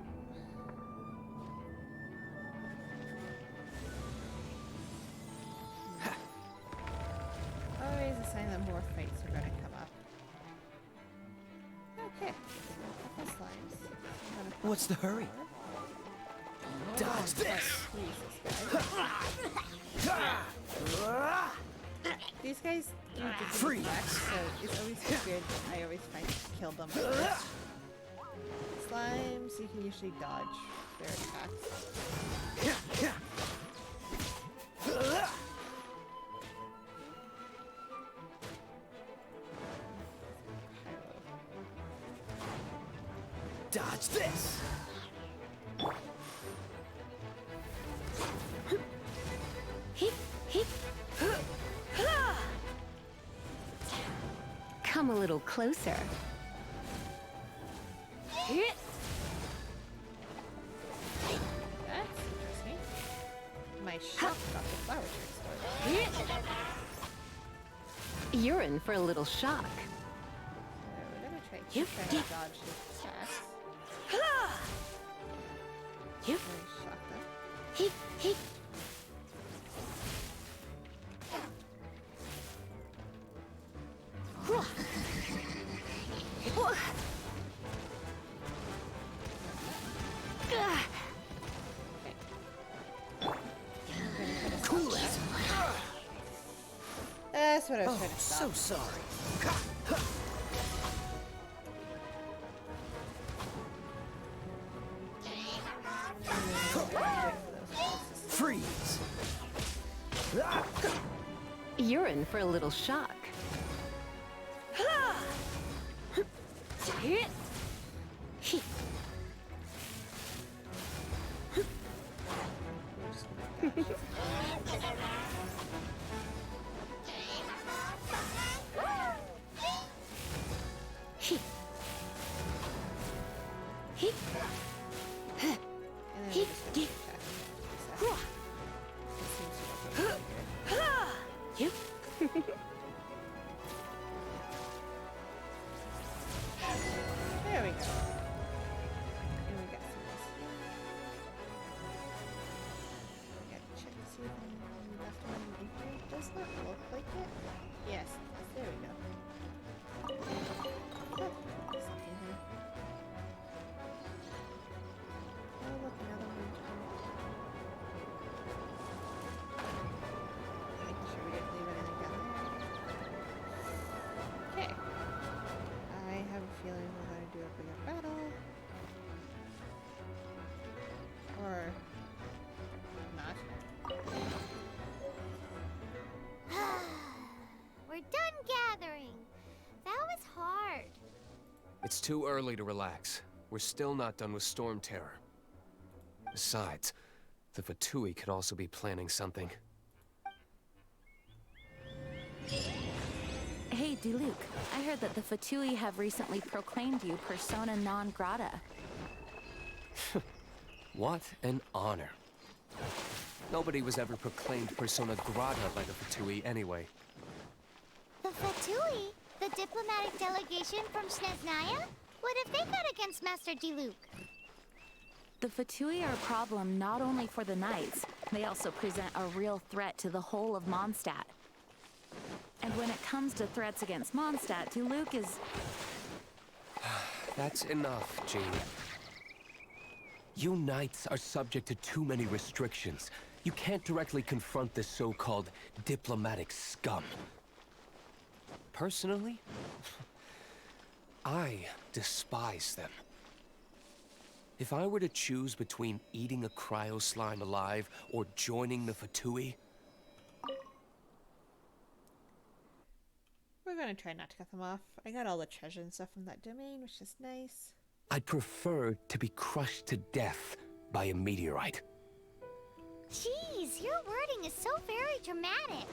Always a sign that more fights are going to come up. Okay, so a couple slimes. I'm gonna put What's the hurry? more. Dodge this! Squeeze this guy. These guys do different Freeze. attacks, so it's always weird. I always find to kill them first. Slimes, you can usually dodge their attacks. Dodge this! Come a little closer. That's interesting. My shop got the flower trick started. You're in for a little shock. So we're gonna try to dodge his attacks. Very shock them. Cool it! That's what I was Oh, trying to stop. so sorry. Freeze! You're in for a little shock. And then we just attack. It seems to work really good. There we go. And we got some of this. We gotta check to see if anything left on the inventory. Does not look like it. Yes, there we go. Oh, something here. Oh, look, another one. Making sure we didn't leave anything down there. Okay. I have a feeling we're going to do a bigger battle. Or not. We're done gathering. That was hard. It's too early to relax. We're still not done with Storm Terror. Besides, the Fatui could also be planning something. Hey, Diluc, I heard that the Fatui have recently proclaimed you persona non grata. What an honor. Nobody was ever proclaimed persona grata by the Fatui anyway. The Fatui? The diplomatic delegation from Snezhnaya? What have they got against Master Diluc? The Fatui are a problem not only for the Knights, they also present a real threat to the whole of Mondstadt. And when it comes to threats against Mondstadt, Diluc is... That's enough, Jean. You Knights are subject to too many restrictions. You can't directly confront this so-called diplomatic scum. Personally, I despise them. If I were to choose between eating a cryo slime alive or joining the Fatui, gonna try not to cut them off. I got all the treasure and stuff from that domain, which is nice. I'd prefer to be crushed to death by a meteorite. Jeez, your wording is so very dramatic.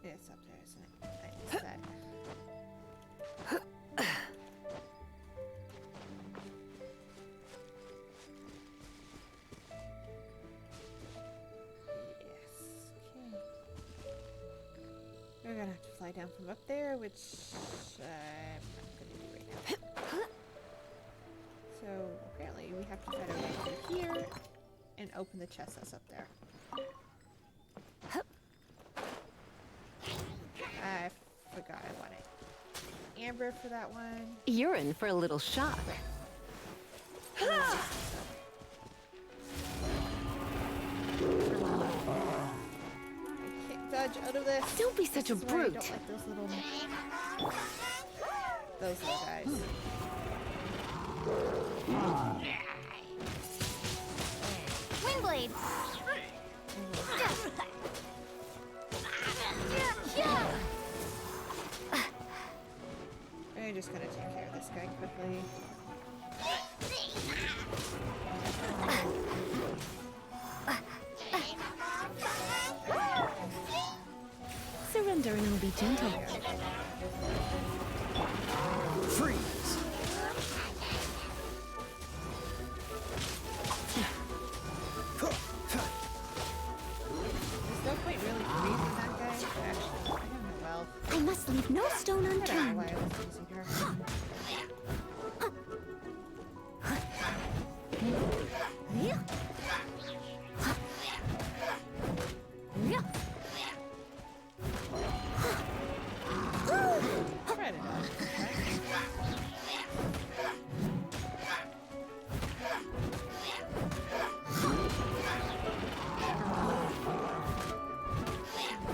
It's up there, isn't it? I missed that. Yes. Okay. We're gonna have to fly down from up there, which I'm not gonna do right now. So apparently we have to find our way through here and open the chest that's up there. I forgot I wanted amber for that one. You're in for a little shock. I can't dodge out of this. Don't be such a This is why I brute. don't like those little guys. Windblade! I'm just gonna take care of this guy quickly. Surrender and I'll be gentle. Freeze! There's no point really freezing that guy, but actually, I don't know well. I must leave no stone I don't know unturned. why I was using her. Try to dodge this guy.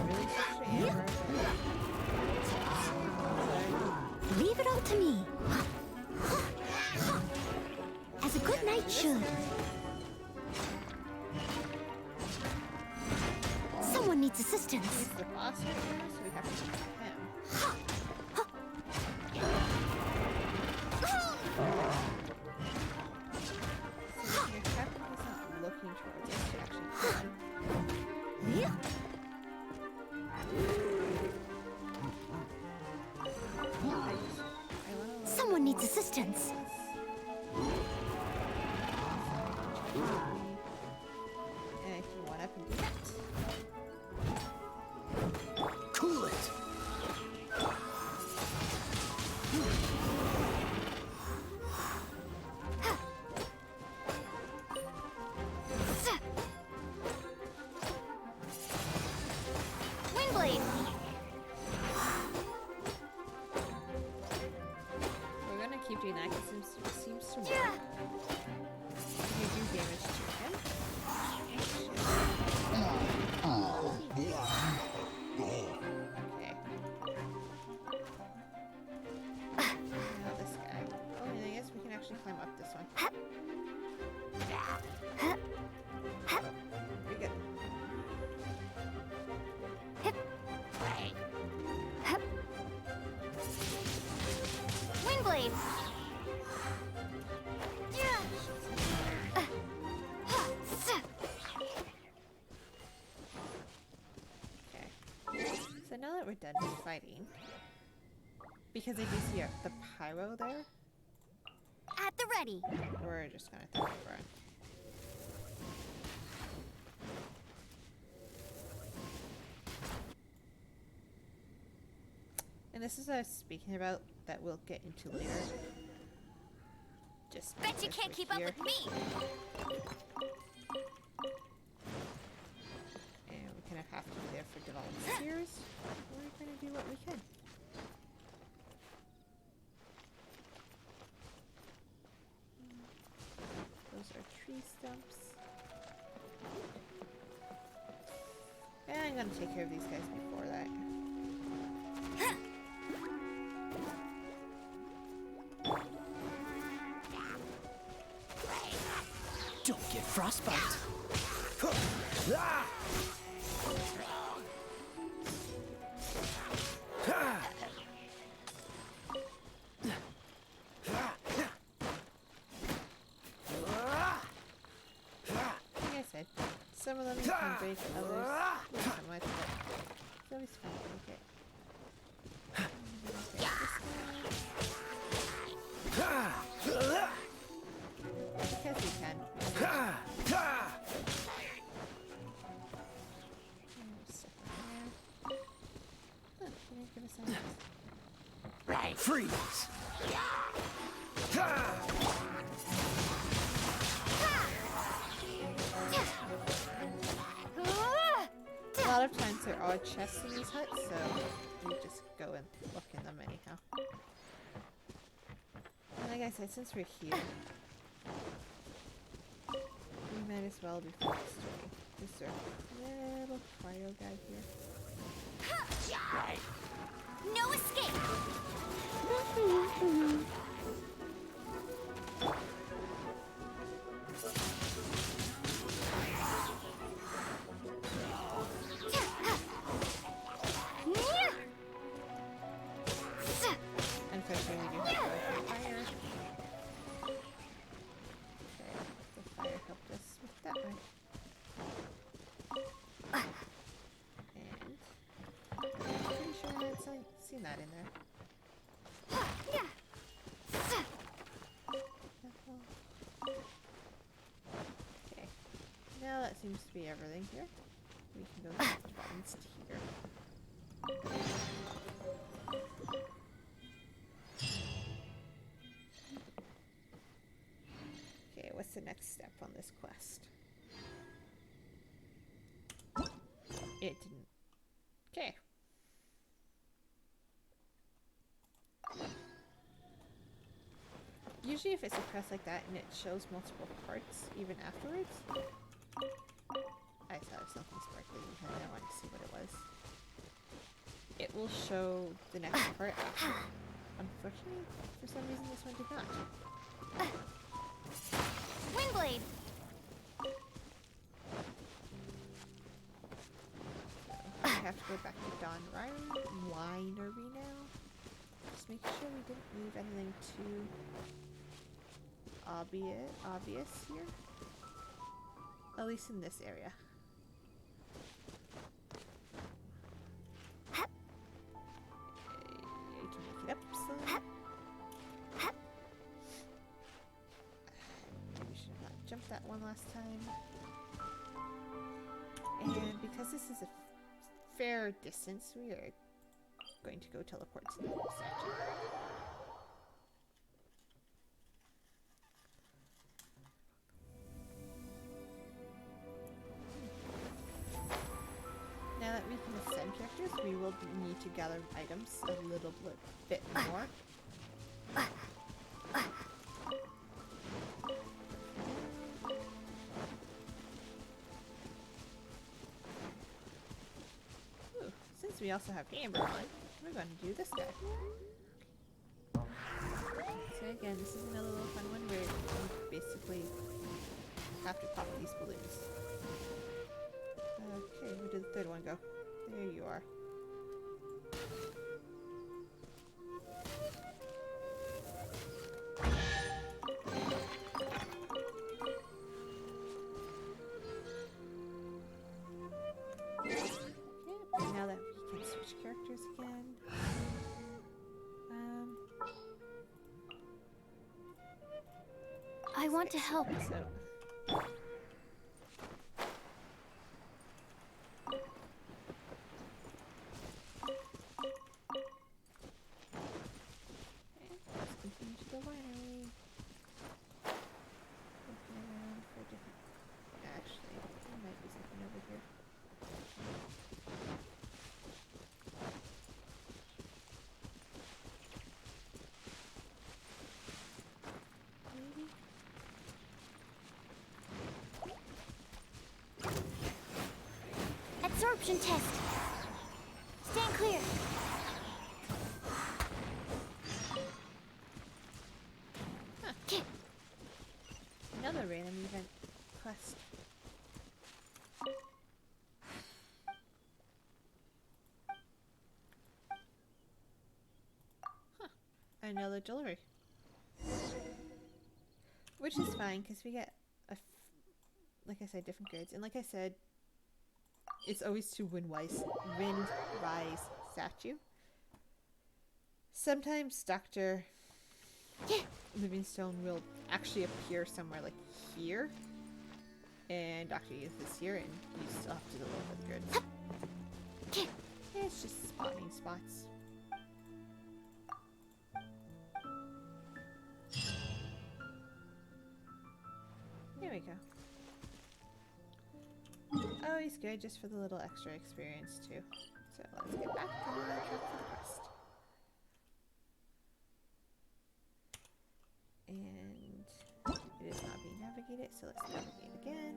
Really such an amber. Leave it all to me. As a good knight should. Someone needs assistance. He's the boss right now, so we have to get him. So your captain is not looking towards us to actually kill him. Someone needs assistance. And if you want up and do that. Cool it! Windblade! We're gonna keep doing that because it seems to work. You do damage to him. Okay. Now this guy. Oh, and I guess we can actually climb up this one. Pretty good. Windblade! Okay. So now that we're done fighting, because I do see the pyro there, At the ready. we're just gonna throw it over. And this is what I was speaking about that we'll get into later. Just Bet you can't keep up with me. gonna have to be there for the volunteers. We're gonna do what we can. Those are tree stumps. And I'm gonna take care of these guys before that. Don't get frostbite. Ah! Like I said, some of them you can break, others not so much, but it's always fun to break it. Because you can. Freeze! A lot of times there are chests in these huts, so we just go and look in them anyhow. And like I said, since we're here, we might as well do fast story. Just a little cryo guy here. No escape! Unfortunately, we do have to go for fire. Okay, the fire helped us with that one. And I'm pretty sure I had seen that in there. Okay, now that seems to be everything here. We can go to the buttons here. Okay, what's the next step on this quest? It didn't. Okay. Usually if it's a quest like that and it shows multiple parts even afterwards. I saw something sparkly and I wanted to see what it was. It will show the next part after. Unfortunately, for some reason this one did not. Windblade! So, we have to go back to Dawn Winery now. Just make sure we didn't leave anything too obvious here. At least in this area. You can make it up slowly. We should have not jumped that one last time. And because this is a fair distance, we are going to go teleport to the next section. Now that we can ascend characters, we will need to gather items a little bit more. Ooh, since we also have Amber on, we're going to do this guy. So again, this is another little fun one where you basically have to pop these balloons. Okay, where did the third one go? There you are. Okay, now that we can switch characters again. I want to help. So, let's continue to the winery. Looking around for different. Actually, there might be something over here. Absorption test. Stand clear. Another random event quest. Huh. Another jewelry. Which is fine, because we get, like I said, different grades. And like I said, it's always to Windrise statue. Sometimes Dr. Livingstone will actually appear somewhere like here. And Dr. Youth is here, and you still have to do a little bit of grids. Yeah, it's just spawning spots. There we go. Always good just for the little extra experience too. So let's get back on track for the quest. And it is not being navigated, so let's navigate again.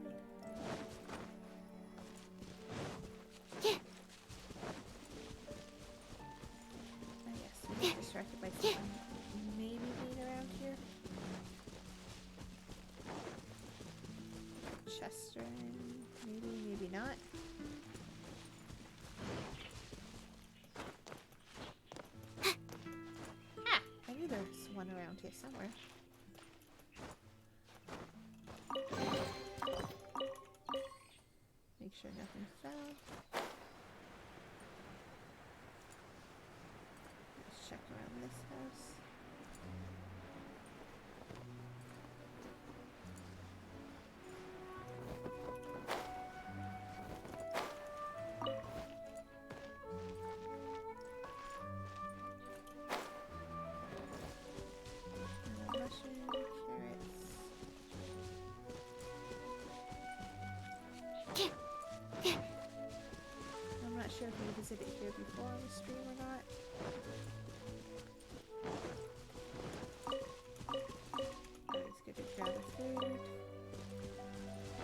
Oh yes, we get distracted by someone maybe being around here. Chester, maybe, maybe not. Ah! I knew there was one around here somewhere. Make sure nothing fell. Let's check around this house. Mushroom, carrots. I'm not sure if we visited here before on the stream or not. Always good to grab the food.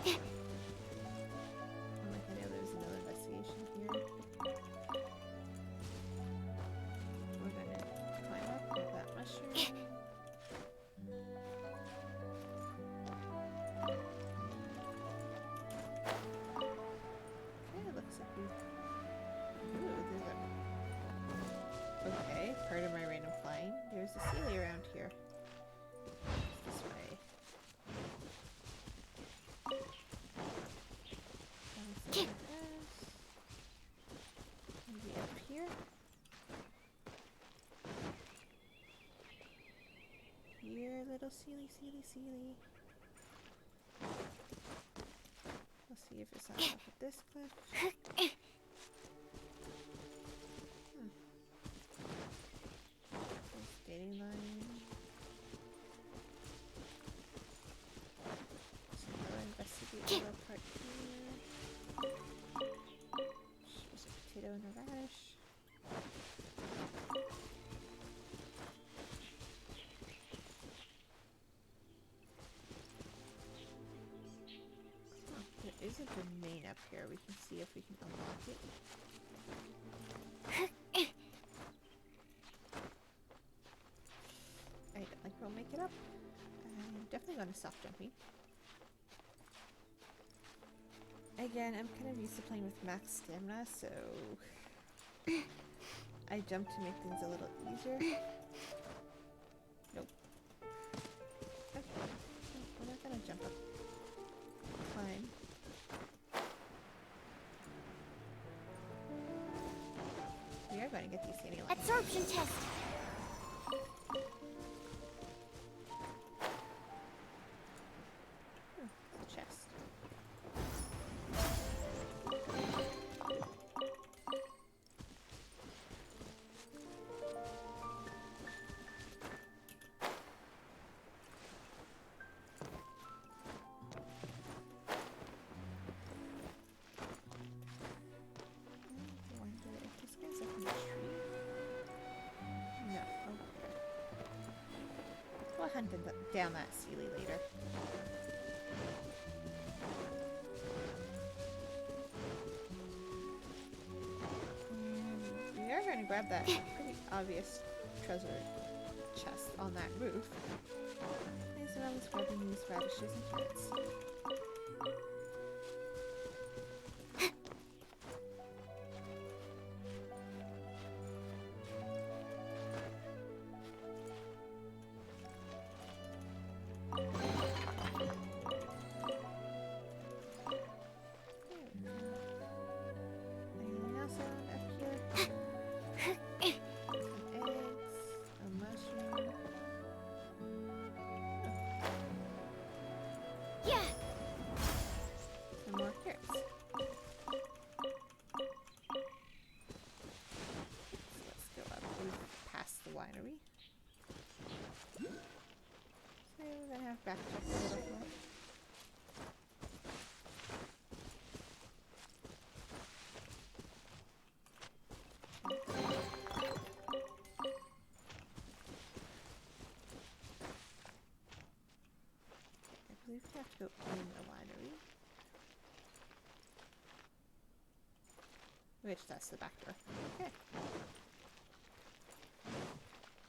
Oh, like I know there was another investigation here. We're gonna climb up with that mushroom. Okay, part of my random flying. There's a Sealy around here. This way. Maybe up here. Here, little Sealy, Sealy, Sealy. Let's see if it's on top of this cliff. Dating line. Just another investigate little part here. There's a potato and a radish. Oh, there is a domain up here. We can see if we can unlock it. I don't think we'll make it up. I'm definitely going to stop jumping. Again, I'm kind of used to playing with max stamina, so I jump to make things a little easier. Nope. Okay. We're not going to jump up. Climb. We are going to get these skinny lines. Absorption test. Chest. I wonder if this guy's up in the tree. No. Okay. We'll hunt down that Sealy later. gonna grab that pretty obvious treasure chest on that roof. As well as grabbing these radishes and carrots. Anything else around up here? Some eggs, a mushroom. Yeah. Some more carrots. So let's go up past the winery. So we're gonna have backtrack a little bit. I believe we have to go in the winery. Which, that's the back door. Okay.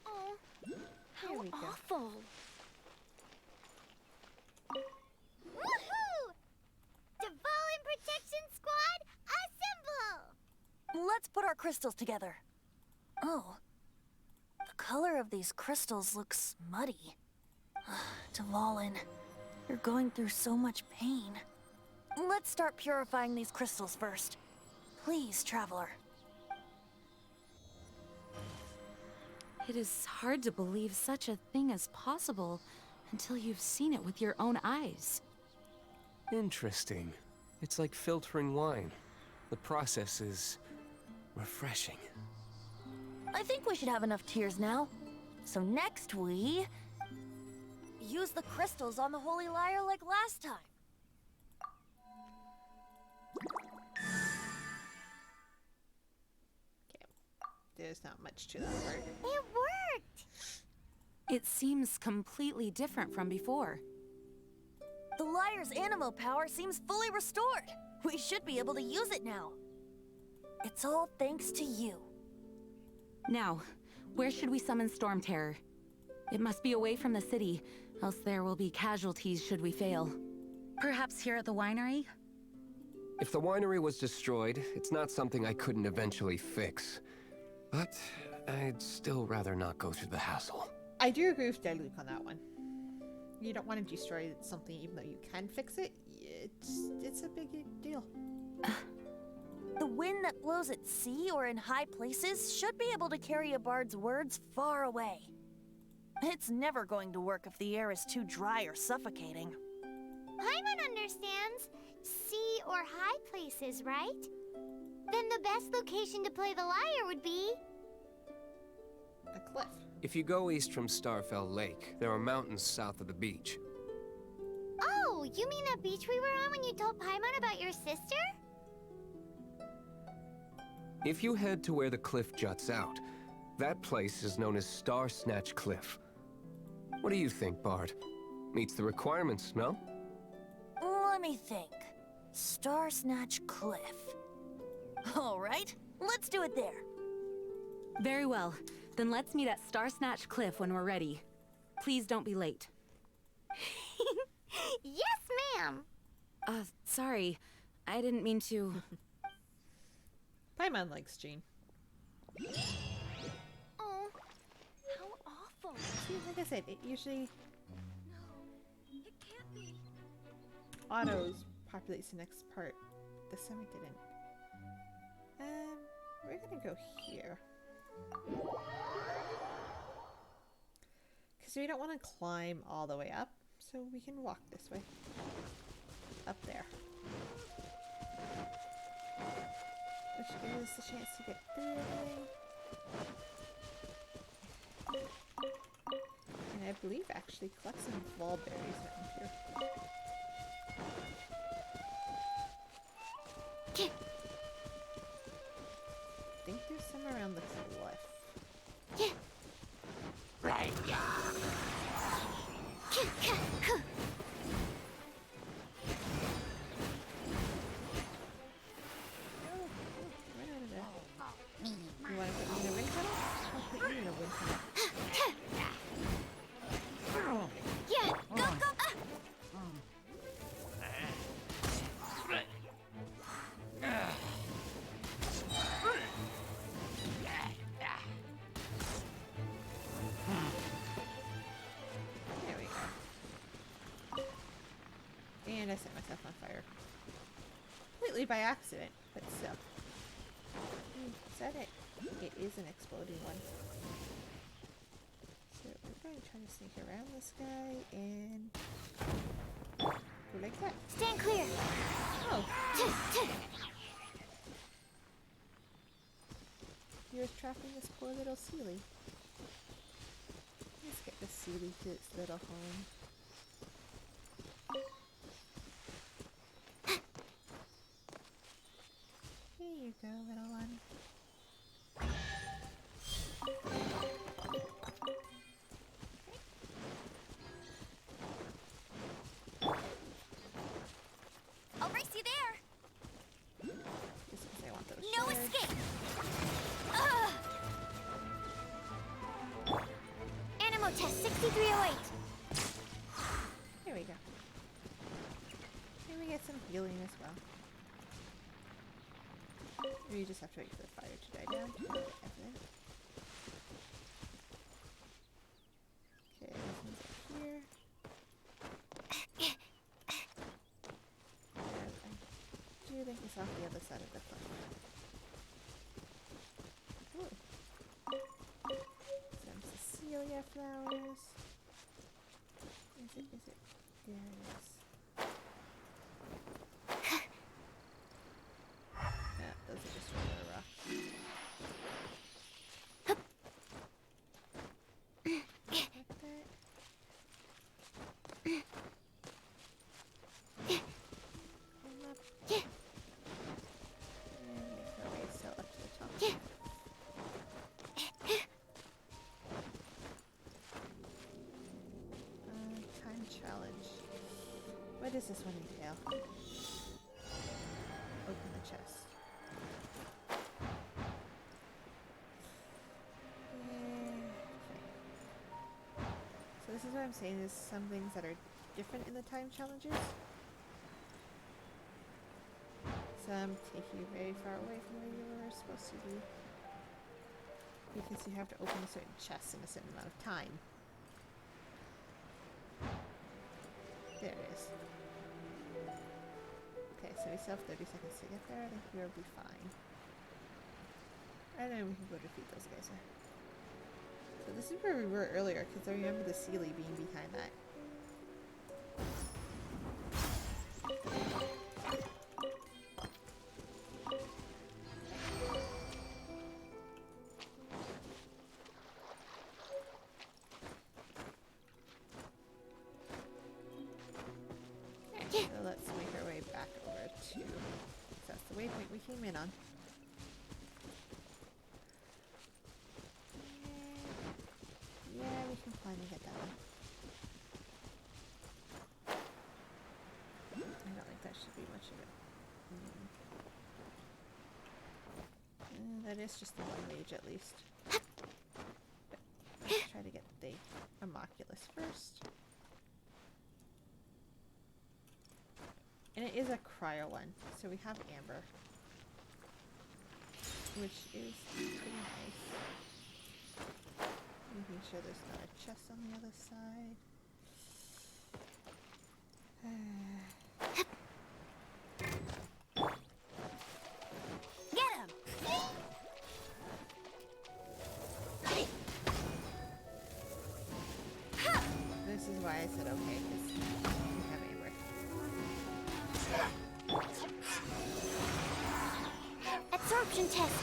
Oh, Here how we go. awful. Woohoo! Dvalin Protection Squad, assemble! Let's put our crystals together. Oh. The color of these crystals looks muddy. Dvalin, you're going through so much pain. Let's start purifying these crystals first. Please, Traveler. It is hard to believe such a thing is possible until you've seen it with your own eyes. Interesting. It's like filtering wine. The process is refreshing. I think we should have enough tears now. So next we... use the crystals on the Holy Lyre like last time. There's not much to that part. It worked! It seems completely different from before. The Lyre's animo power seems fully restored. We should be able to use it now. It's all thanks to you. Now, where should we summon Storm Terror? It must be away from the city, else there will be casualties should we fail. Perhaps here at the winery? If the winery was destroyed, it's not something I couldn't eventually fix. But I'd still rather not go through the hassle. I do agree with Deadluke on that one. You don't want to destroy something even though you can fix it. It's a big deal. The wind that blows at sea or in high places should be able to carry a bard's words far away. It's never going to work if the air is too dry or suffocating. Paimon understands. Sea or high places, right? Then the best location to play the lyre would be... A cliff. If you go east from Starfell Lake, there are mountains south of the beach. Oh, you mean that beach we were on when you told Paimon about your sister? If you head to where the cliff juts out, that place is known as Star Snatch Cliff. What do you think, Bard? Meets the requirements, no? Let me think. Star Snatch Cliff. All right, let's do it there. Very well. Then let's meet at Star Snatch Cliff when we're ready. Please don't be late. Yes, ma'am. Sorry. I didn't mean to... Paimon likes Jean. Oh, how awful. See, like I said, it usually No, it can't be. autos populates the next part. This time it didn't. We're gonna go here. Because we don't want to climb all the way up, so we can walk this way. Up there. Which gives us a chance to get through everything. And I believe actually collect some wallberries around here. I think there's some around the cliff. Right. You want to put me in a And I set myself on fire. Completely by accident, but still. Is that it? It is an exploding one. So we're going to try to sneak around this guy and go like that. Stand clear. Oh. You're trapping this poor little Sealy. Let's get the Sealy to its little home. Here you go, little one. I'll race you there. Just because I want those No shards. escape. Ugh. Animo test 6308. Here we go. And we get some healing as well. Or you just have to wait for the fire to die down. Okay, this one's up here. And I do think it's off the other side of the cliff. Ooh. Some Cecilia flowers. Is it? There it is. Yeah, those are just regular rocks. Like that. Climb up. And make our way still up to the top. Time challenge. What does this one entail? Open the chest. Okay. So this is what I'm saying, is some things that are different in the time challenges. Some take you very far away from where you were supposed to be. Because you have to open a certain chest in a certain amount of time. There it is. Okay, so we still have 30 seconds to get there. I think we'll be fine. And then we can go defeat those guys. So this is where we were earlier, because I remember the Sealy being behind that. Okay, so let's make our way back over to... That's the waypoint we came in on. Yeah, we can finally get that one. I don't think that should be much of it. That is just the one mage at least. But let's try to get the Homunculus first. And it is a cryo one, so we have Amber. Which is pretty nice. Making sure there's not a chest on the other side. Get him. This is why I said okay, because we have Amber. Absorption test.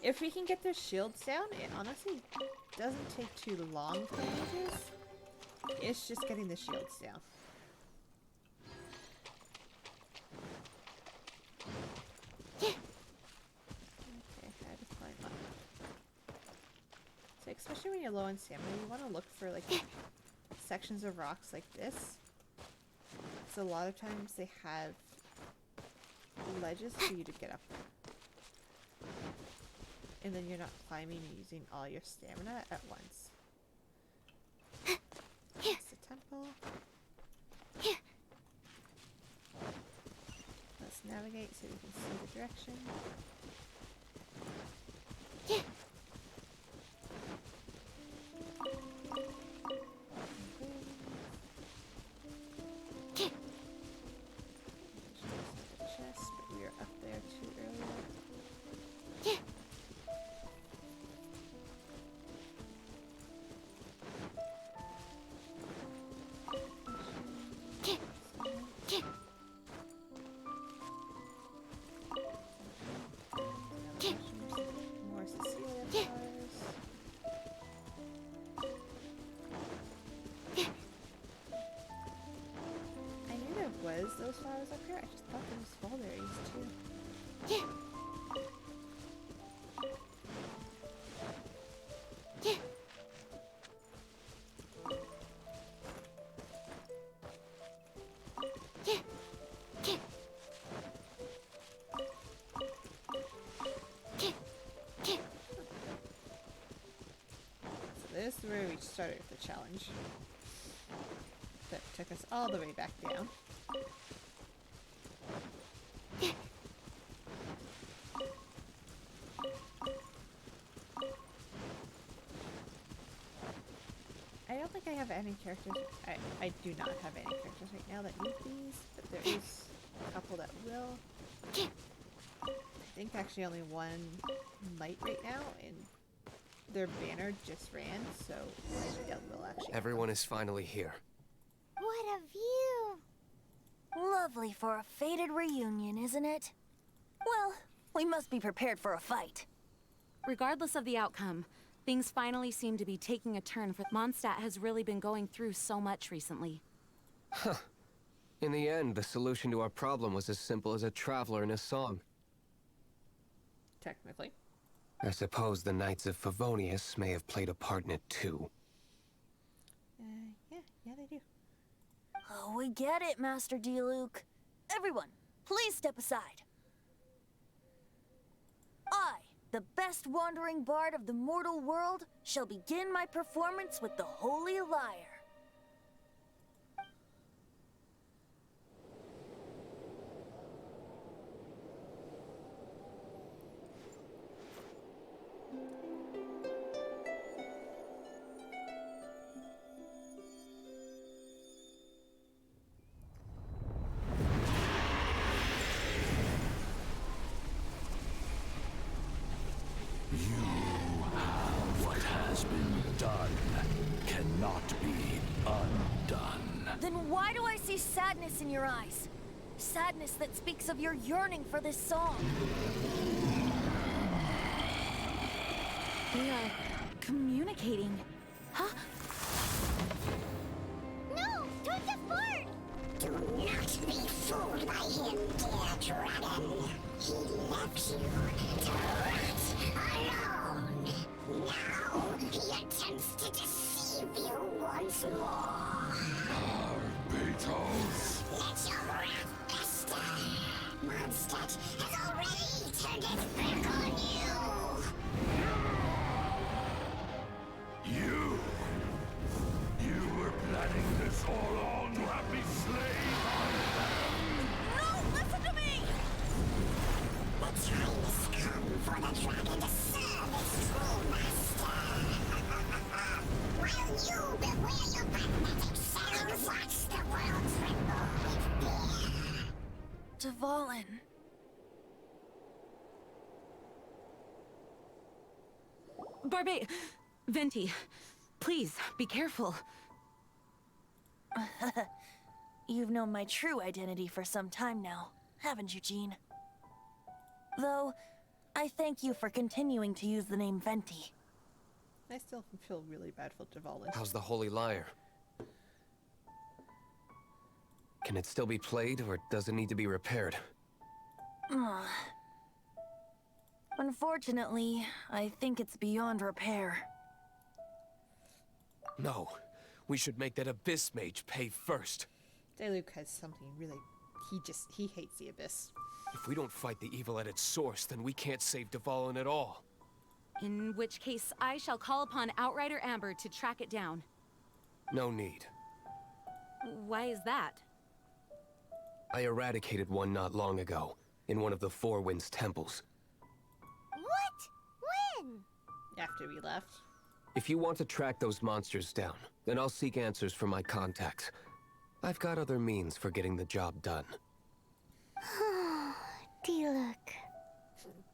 If we can get their shields down, it honestly doesn't take too long for mages. It's just getting the shields down. Okay, how to climb up. So especially when you're low on stamina, you want to look for like sections of rocks like this. So a lot of times they have ledges for you to get up. And then you're not climbing and using all your stamina at once. That's the temple. Let's navigate so we can see the direction. where we started with the challenge. That took us all the way back down. I don't think I have any characters. I do not have any characters right now that need these, but there is a couple that will. I think actually only one might right now, and their banner just ran, so I doubt we'll actually. Everyone is finally here. What a view! Lovely for a fated reunion, isn't it? Well, we must be prepared for a fight. Regardless of the outcome, things finally seem to be taking a turn for Mondstadt has really been going through so much recently. Huh. In the end, the solution to our problem was as simple as a traveler in a song. Technically. I suppose the Knights of Favonius may have played a part in it too. Yeah, they do. Oh, we get it, Master D-Luke. Everyone, please step aside. I, the best wandering bard of the mortal world, shall begin my performance with the Holy Lyre. What has been done cannot be undone. Then why do I see sadness in your eyes? Sadness that speaks of your yearning for this song. We are communicating. Huh? No! Don't depart! Do not be fooled by him, dear dragon. He left you to rot alone. Now he attempts to deceive you once more. Beatles. Let your wrath fester. Mondstadt has already turned its back on you. You were planning this all along to have me slain by them. No, listen to me! The time has come for the dragon to serve its true master. While you beware your pathetic selves, watch the world tremble with fear. Dvalin. Venti, please, be careful. You've known my true identity for some time now, haven't you, Jean? Though, I thank you for continuing to use the name Venti. I still feel really bad for Dvalin. How's the Holy Lyre? Can it still be played, or does it need to be repaired? Unfortunately, I think it's beyond repair. No. We should make that Abyss Mage pay first. Luke has something really... He hates the Abyss. If we don't fight the evil at its source, then we can't save Dvalin at all. In which case, I shall call upon Outrider Amber to track it down. No need. Why is that? I eradicated one not long ago, in one of the Four Winds temples. What? When? After we left. If you want to track those monsters down, then I'll seek answers from my contacts. I've got other means for getting the job done. D-Luke.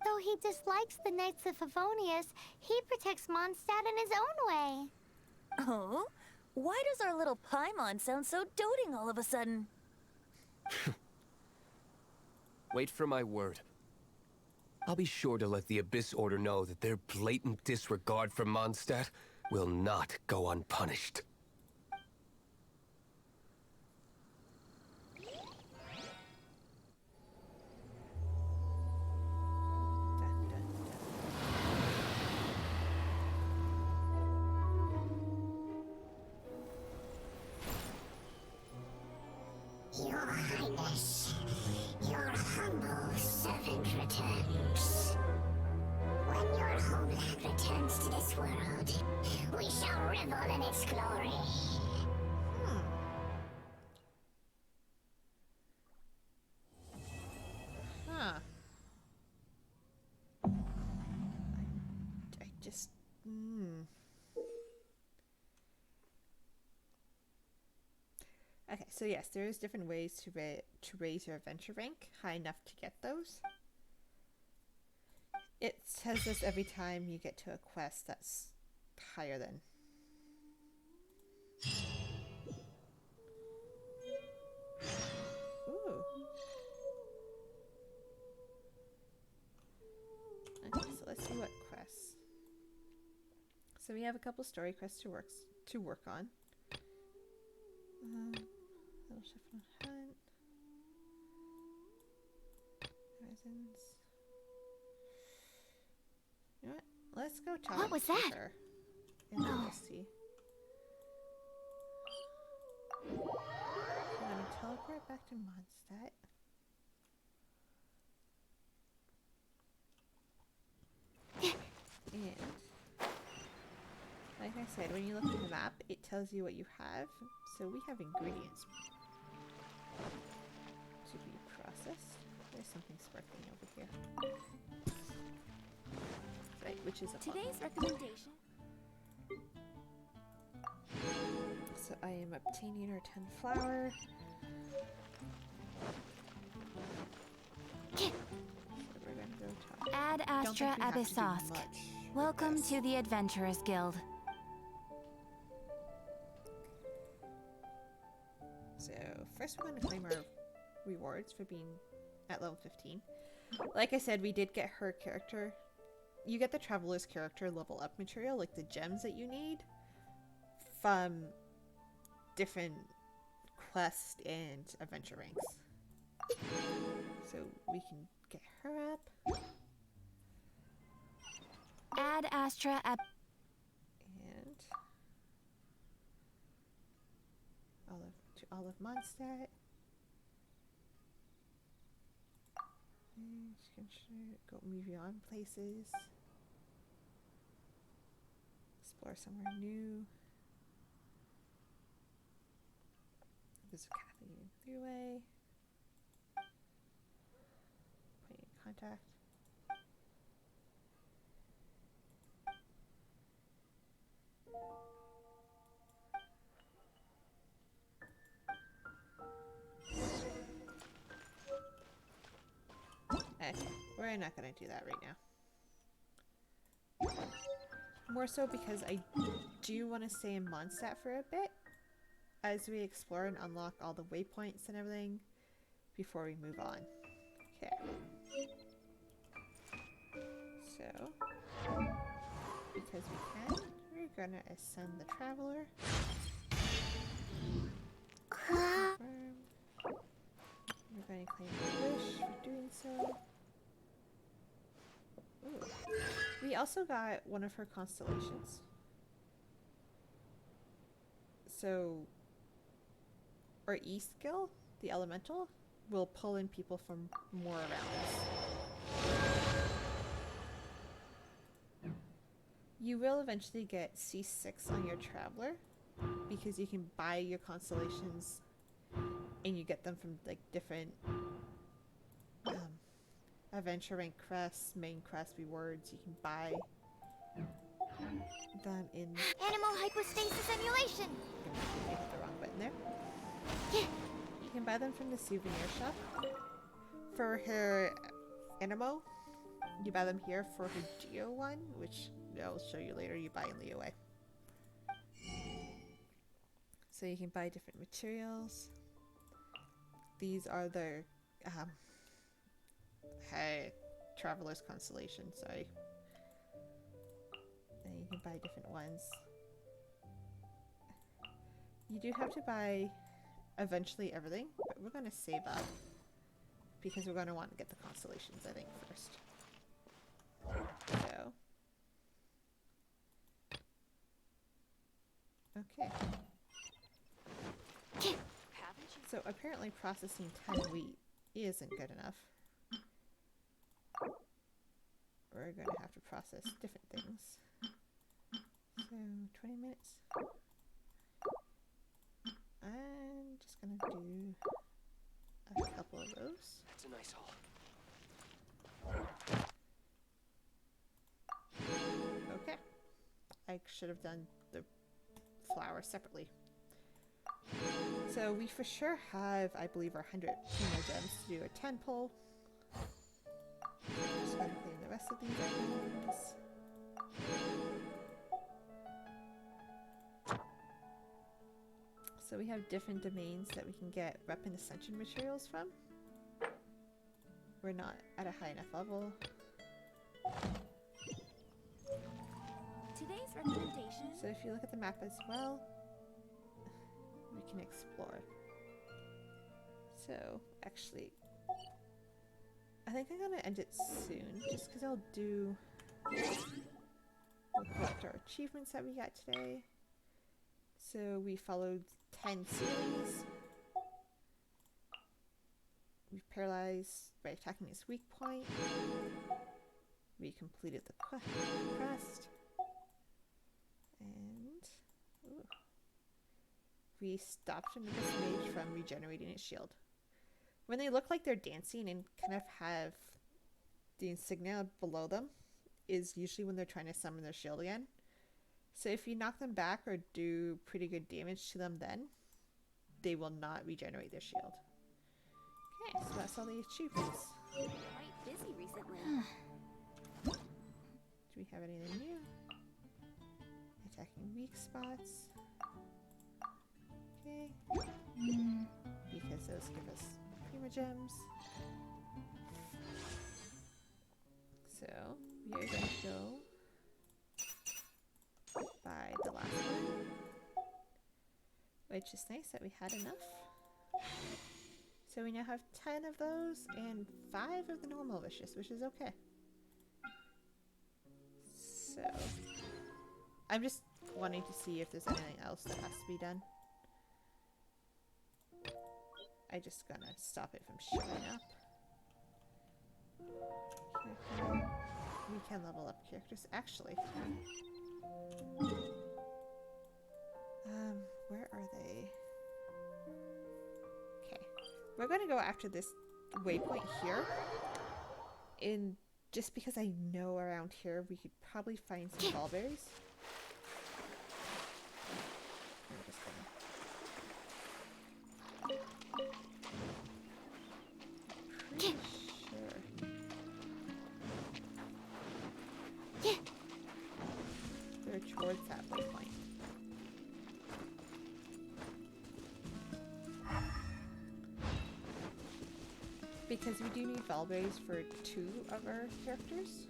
Though he dislikes the Knights of Favonius, he protects Mondstadt in his own way. Oh? Why does our little Paimon sound so doting all of a sudden? Wait for my word. I'll be sure to let the Abyss Order know that their blatant disregard for Mondstadt will not go unpunished. Your Highness, your humble servant returns. When your homeland returns to the this world. We shall revel in its glory. Huh. I just... Okay, so yes, there is different ways to raise your adventure rank high enough to get those. It says this every time you get to a quest that's higher than. Ooh. Okay, so let's see what quests. So we have a couple story quests to work on. Little chef on hunt. Horizons. You know what? Let's go talk What was to that? her. And then we'll see. I'm gonna teleport back to Mondstadt. And like I said, when you look at the map, it tells you what you have. So we have ingredients to be processed. There's something sparkling over here. Right, which is a Today's recommendation. So I am obtaining our 10 flour. So we're gonna go talk. Ad Astra Abyssosk. Welcome to the Adventurers Guild. So first we're going to claim our rewards for being at level 15. Like I said, we did get her character. You get the Traveler's character level up material, like the gems that you need, from different quest and adventure ranks. So we can get her up. Ad Astra Ab... And all of Mondstadt. And you can go move you on places. Explore somewhere new. There's a Kathleen Thruway. Point in contact. Okay, we're not gonna do that right now. More so because I do want to stay in Mondstadt for a bit as we explore and unlock all the waypoints and everything before we move on. Okay. So, because we can, we're gonna ascend the Traveler. Confirm. We're going to claim a wish for doing so. Ooh. We also got one of her constellations. So, our E skill, the elemental, will pull in people from more around us. You will eventually get C6 on your Traveler because you can buy your constellations and you get them from like different adventure rank crests, main crest rewards. You can buy them in Animal hypostasis emulation. I hit the wrong button there. You can buy them from the souvenir shop. For her Animo, you buy them here. For her Geo one, which I'll show you later, you buy in Leeway. So you can buy different materials. These are the Traveler's Constellation, sorry. And you can buy different ones. You do have to buy eventually everything, but we're going to save up because we're going to want to get the constellations, I think, first. So. Okay. So apparently processing 10 wheat isn't good enough. We're going to have to process different things. So 20 minutes. I'm just gonna do a couple of those. That's a nice haul. Okay. I should have done the flower separately. So we for sure have, I believe, our 100 Primo gems to do a 10 pull. Just gonna clean the rest of these items. So we have different domains that we can get weapon ascension materials from. We're not at a high enough level. Today's recommendation. So if you look at the map as well, we can explore. So actually, I think I'm gonna end it soon, just because I'll do. We'll collect our achievements that we got today. So we followed 10 series. We've paralyzed by attacking his weak point. We completed the quest. And ooh, we stopped an Abyss Mage from regenerating his shield. When they look like they're dancing and kind of have the insignia below them is usually when they're trying to summon their shield again. So if you knock them back or do pretty good damage to them then, they will not regenerate their shield. Okay, so that's all the achievements. Quite busy recently. Do we have anything new? Attacking weak spots. Okay. Because those give us primogems. So we are going to go by the last one, which is nice that we had enough. So we now have 10 of those and 5 of the normal wishes, which is okay. So I'm just wanting to see if there's anything else that has to be done. I'm just gonna stop it from showing up. We can level up characters. Actually, where are they? Okay, we're gonna go after this waypoint here. In just because I know around here we could probably find some ballberries. I'm just gonna. Pretty sure. They're towards that waypoint. Because we do need Valberries for 2 of our characters.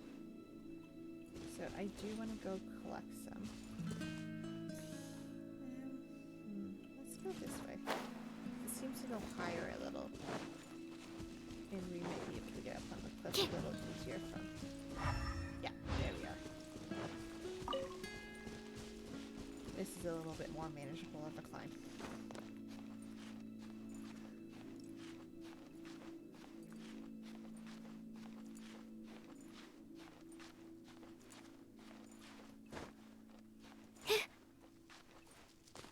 So I do want to go collect some. Let's go this way. It seems to go higher a little. And we might be able to get up on the cliff a little easier from. Yeah, there we are. This is a little bit more manageable of a climb.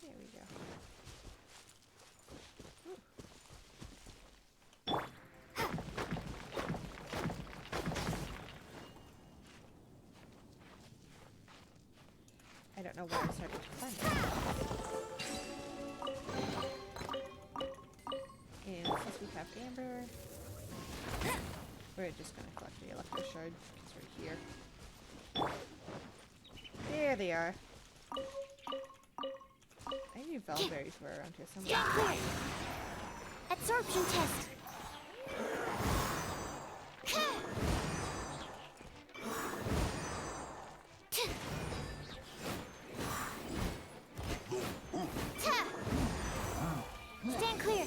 There we go. Ooh. I don't know where I started to climb it. And since we have Amber, we're just gonna collect the electro shard because we're here. There they are. I knew Valberries were around here somewhere. Stand clear! Absorption test! Stand clear!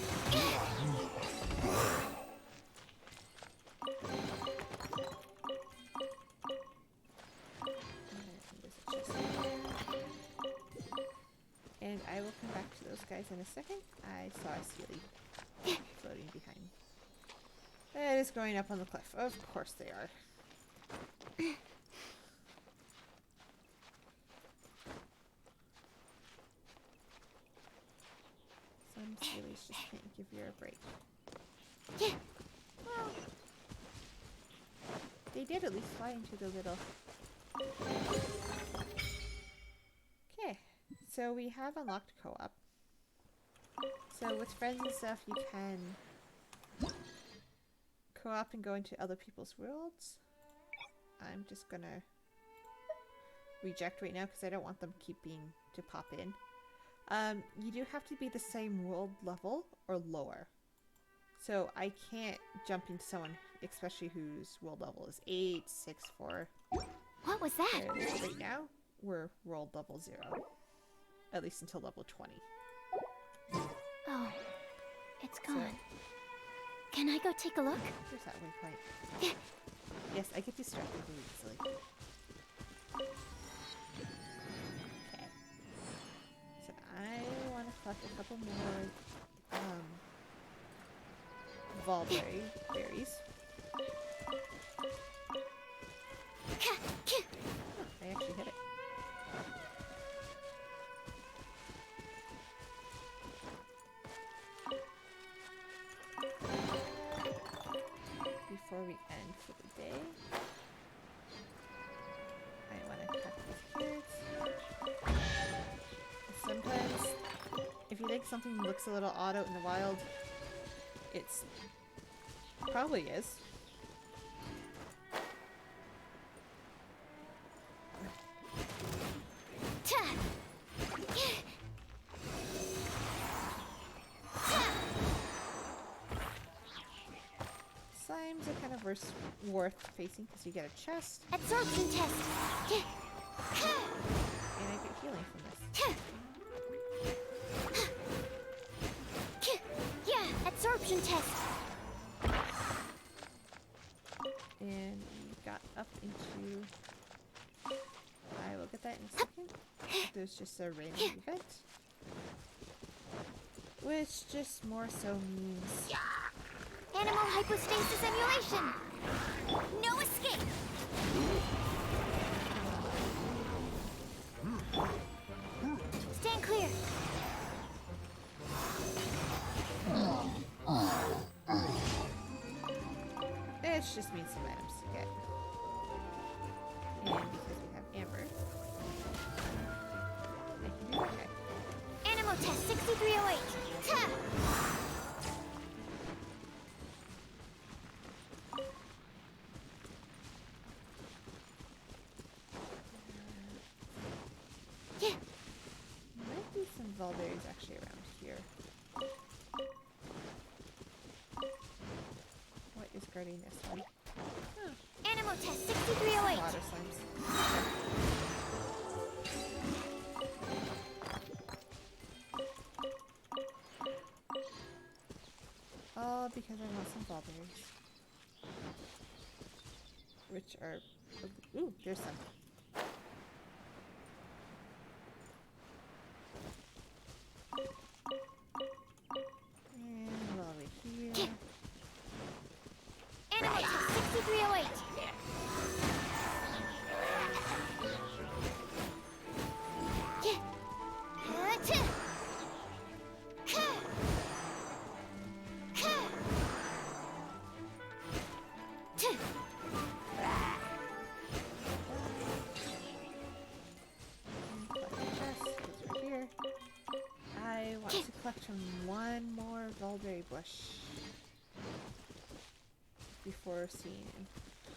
And I will come back to those guys in a second. I saw a Sealy floating behind. That is going up on the cliff. Of course they are. Really just can't give you a break. Yeah. Well, they did at least fly into the little... Okay, so we have unlocked co-op. So with friends and stuff, you can co-op and go into other people's worlds. I'm just gonna reject right now because I don't want them to pop in. You do have to be the same world level or lower. So I can't jump into someone, especially whose world level is 8, 6, 4. What was that? Right now, we're world level 0. At least until level 20. Oh, it's gone. Can I go take a look? There's that waypoint. Yes, I get distracted really easily. Okay. So I want to collect a couple more Valberry berries. Oh, I actually hit it. Before we end for the day, I want to cut these carrots. Sometimes, if you think something looks a little odd out in the wild, it's probably is. Slimes are kind of worth facing because you get a chest. Absorption test. And I get healing from this. Yeah, absorption test. And we got up into... I will get that in a second. There's just a random event. Which just more so means... Animal hypostasis emulation. No escape. Stand clear. It just means some items to get. And because we have Amber, I can do okay. Animal test 6308. Ta! Might be some Valberries actually around here. What is guarding this one? Oh, Animal test 6308. water slimes. All because I want some Valberries. Which are... Ooh, there's some. And while we're here... Animal test 6308. I want to collect from one more Valberry bush before seeing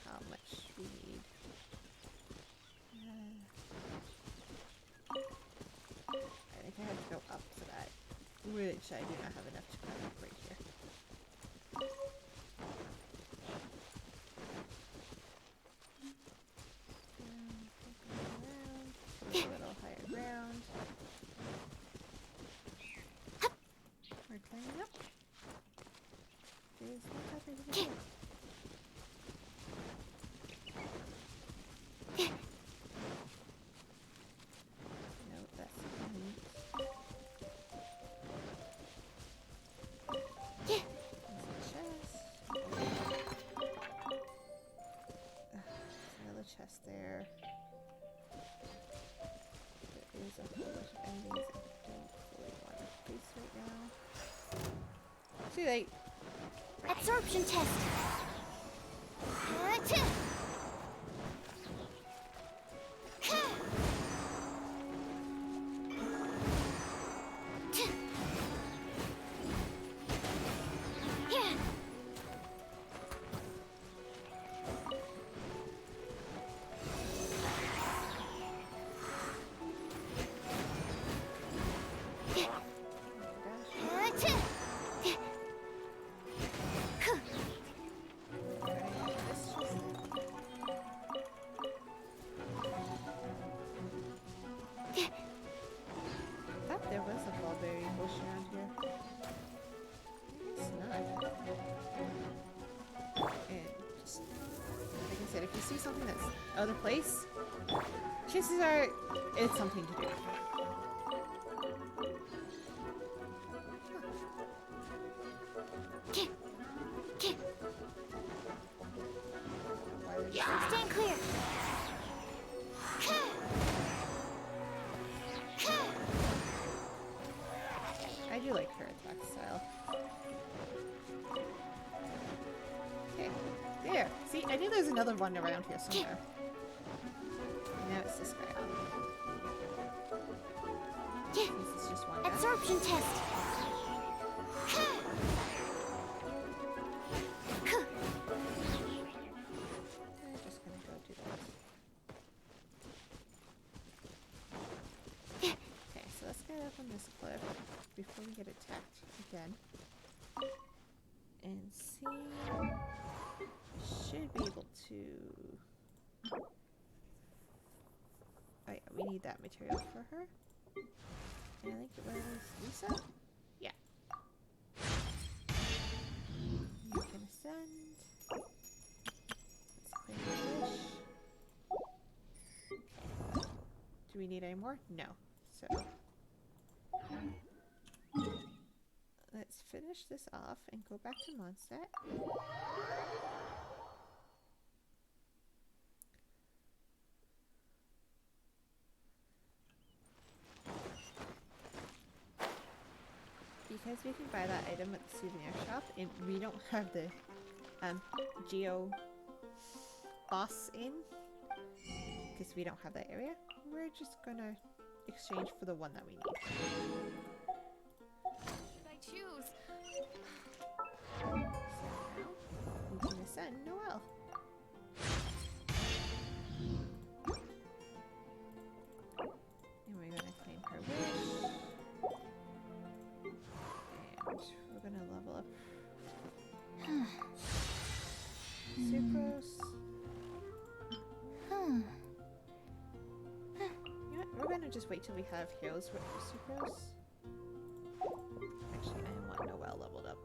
how much we need. I think I have to go up for that, which I do not have enough to climb up right here. Around, a little higher ground. We're climbing up. There's no top over here. No, that's neat. There's a chest. There's another chest there. There is a whole bunch of enemies I don't really want to face right now. Too late. Absorption test. There was a mulberry bush around here. It's not. And just, like I said, if you see something that's out of place, chances are it's something to do. Stand clear. I do like her attack style. Okay, there. See, I knew there was another one around here somewhere. Now it's this guy. This is just one guy. Absorption test. I'm just gonna go do that. Okay, so let's get up on this cliff before we get attacked again. And see. Should be able to. Oh yeah, we need that material for her. And I think it was Lisa? Yeah. You can ascend. Let's claim a wish. Okay. Do we need any more? No. So let's finish this off and go back to Mondstadt. Because we can buy that item at the souvenir shop, and we don't have the Geo boss in, because we don't have that area, we're just gonna exchange for the one that we need. Should I choose? So now we can ascend Noelle. And we're gonna claim her wish. We're gonna level up Sucrose. You know what? We're gonna just wait till we have heroes for Sucrose. Actually, I want Noelle leveled up.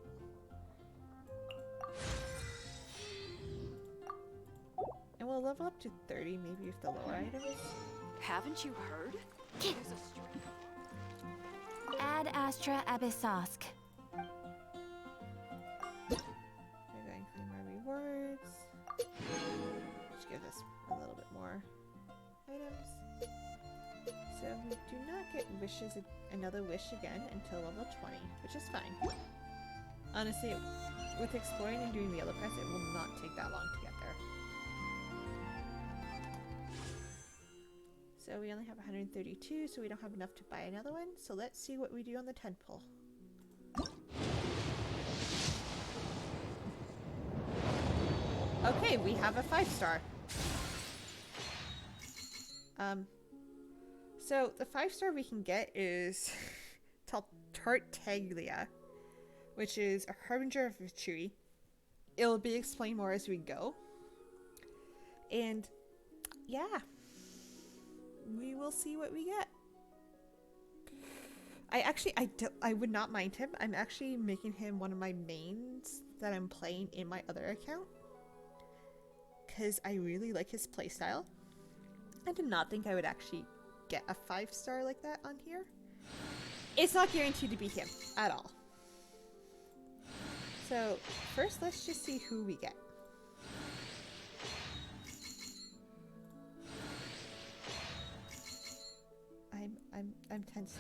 And we'll level up to 30 maybe with the lower items. Haven't you heard? There's a stream. Ad Astra Abyssosk. We're going to claim our rewards, which gives us a little bit more items. So we do not get wishes, another wish again until level 20, which is fine. Honestly, with exploring and doing the other quest, it will not take that long to get there. So we only have 132, so we don't have enough to buy another one. So let's see what we do on the 10 pull. Okay, we have a 5-star. So the 5-star we can get is Tartaglia, which is a harbinger of Victory. It'll be explained more as we go. And yeah, we will see what we get. I would not mind him. I'm actually making him one of my mains that I'm playing in my other account, because I really like his playstyle. I did not think I would actually get a 5-star like that on here. It's not guaranteed to be him at all. So first, let's just see who we get. I'm tense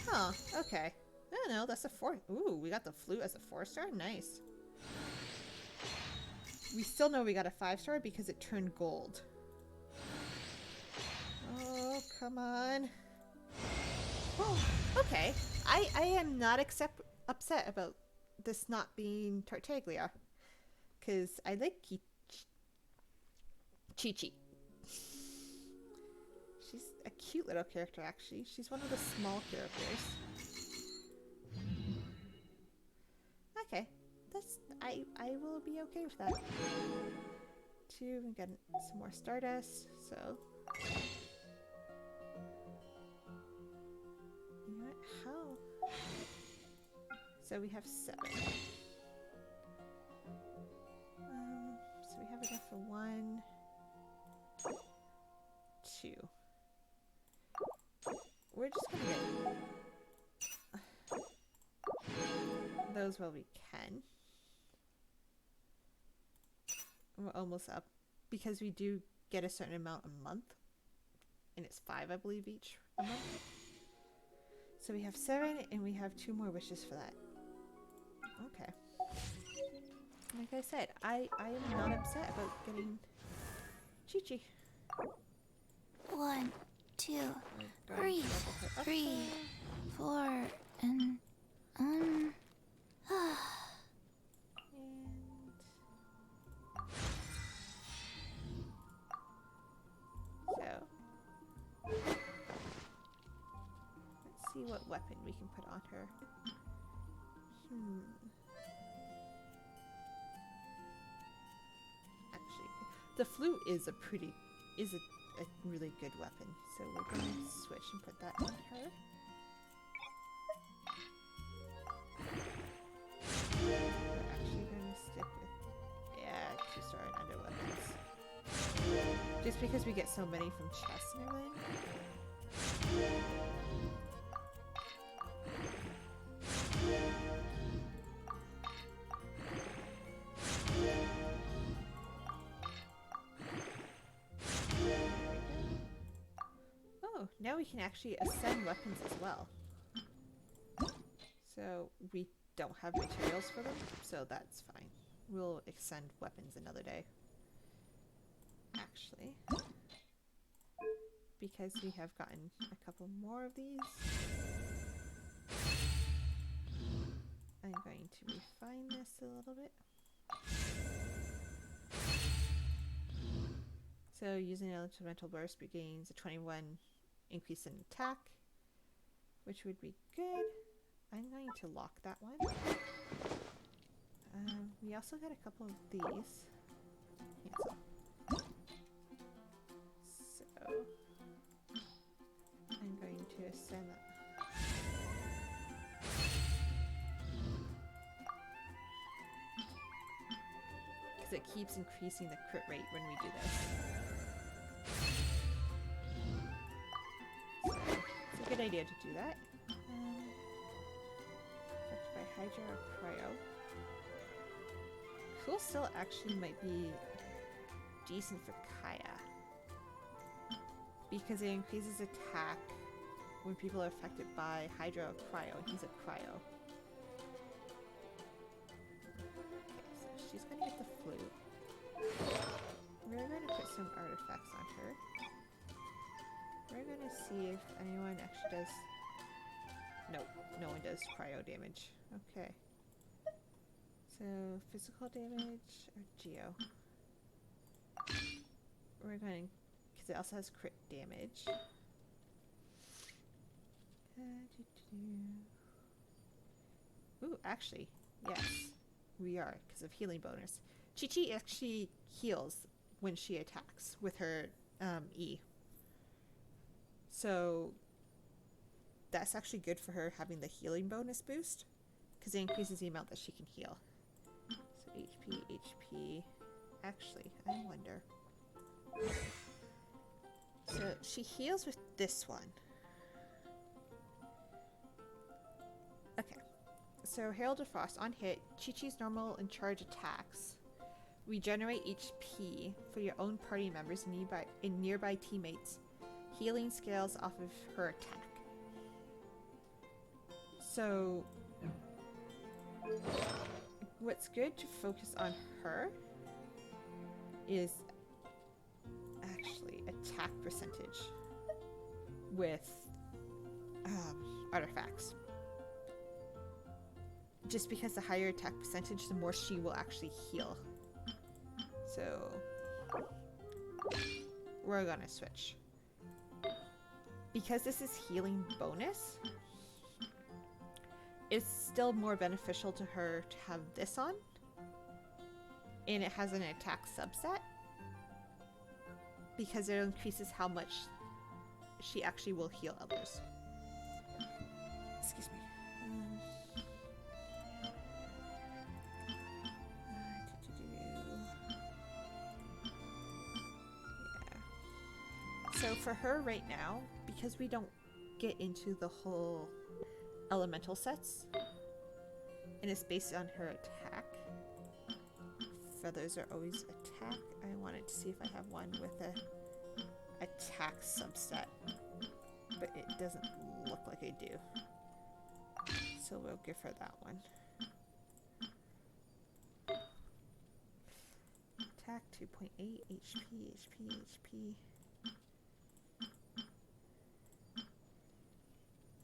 now. Huh, okay. don't know. That's a 4. Ooh, we got the flute as a 4-star? Nice. We still know we got a 5-star because it turned gold. Oh, come on. Oh, okay. I am not upset about this not being Tartaglia. Because I like Chi-Chi. She's a cute little character, actually. She's one of the small characters. Okay. I will be okay with that. 2, we got some more Stardust, so... You know what? How? So we have 7. So we have enough for 1, 2. We're just gonna get those while we can. We're almost up because we do get a certain amount a month, and it's 5, I believe, each a month. So we have 7, and we have 2 more wishes for that. Okay. Like I said, I am not upset about getting Chi-Chi. 1, 2, 3, 3, 4, and let's see what weapon we can put on her. Actually, the flute is a really good weapon, so we're going to switch and put that on her. We're actually going to stick with 2-star and under weapons. Just because we get so many from chests and everything. Oh, now we can actually ascend weapons as well. So we don't have materials for them, so that's fine. We'll ascend weapons another day. Actually, because we have gotten a couple more of these, I'm going to refine this a little bit. So using an elemental burst gains a 21 increase in attack, which would be good. I'm going to lock that one. We also got a couple of these. Cancel. So I'm going to ascend that. Because it keeps increasing the crit rate when we do this. So it's a good idea to do that. Affected by Hydra or Cryo. Cool still actually might be decent for Kaya. Because it increases attack when people are affected by Hydra or Cryo, and he's a Cryo. Okay, so she's gonna get the flute. We're gonna put some artifacts on her. We're gonna see if anyone actually does... Nope, no one does Cryo damage. Okay. So, physical damage or Geo? We're going... Because it also has crit damage. Ooh, actually, yes. We are, because of healing bonus. Chi-Chi actually heals when she attacks with her E. So, that's actually good for her having the healing bonus boost. Because it increases the amount that she can heal. So, HP. Actually, I wonder. So she heals with this one. Okay. So Herald of Frost on hit, Chi-Chi's normal and charge attacks regenerate HP for your own party members and nearby teammates. Healing scales off of her attack. So, what's good to focus on her is actually attack percentage with artifacts. Just because the higher attack percentage, the more she will actually heal. So, we're gonna switch. Because this is healing bonus, it's still more beneficial to her to have this on. And it has an attack subset. Because it increases how much she actually will heal others. Excuse me. Yeah. So for her right now, because we don't get into the whole elemental sets, and it's based on her attack. Feathers are always attack. I wanted to see if I have one with a attack subset, but it doesn't look like I do. So we'll give her that one. Attack 2.8 HP, HP.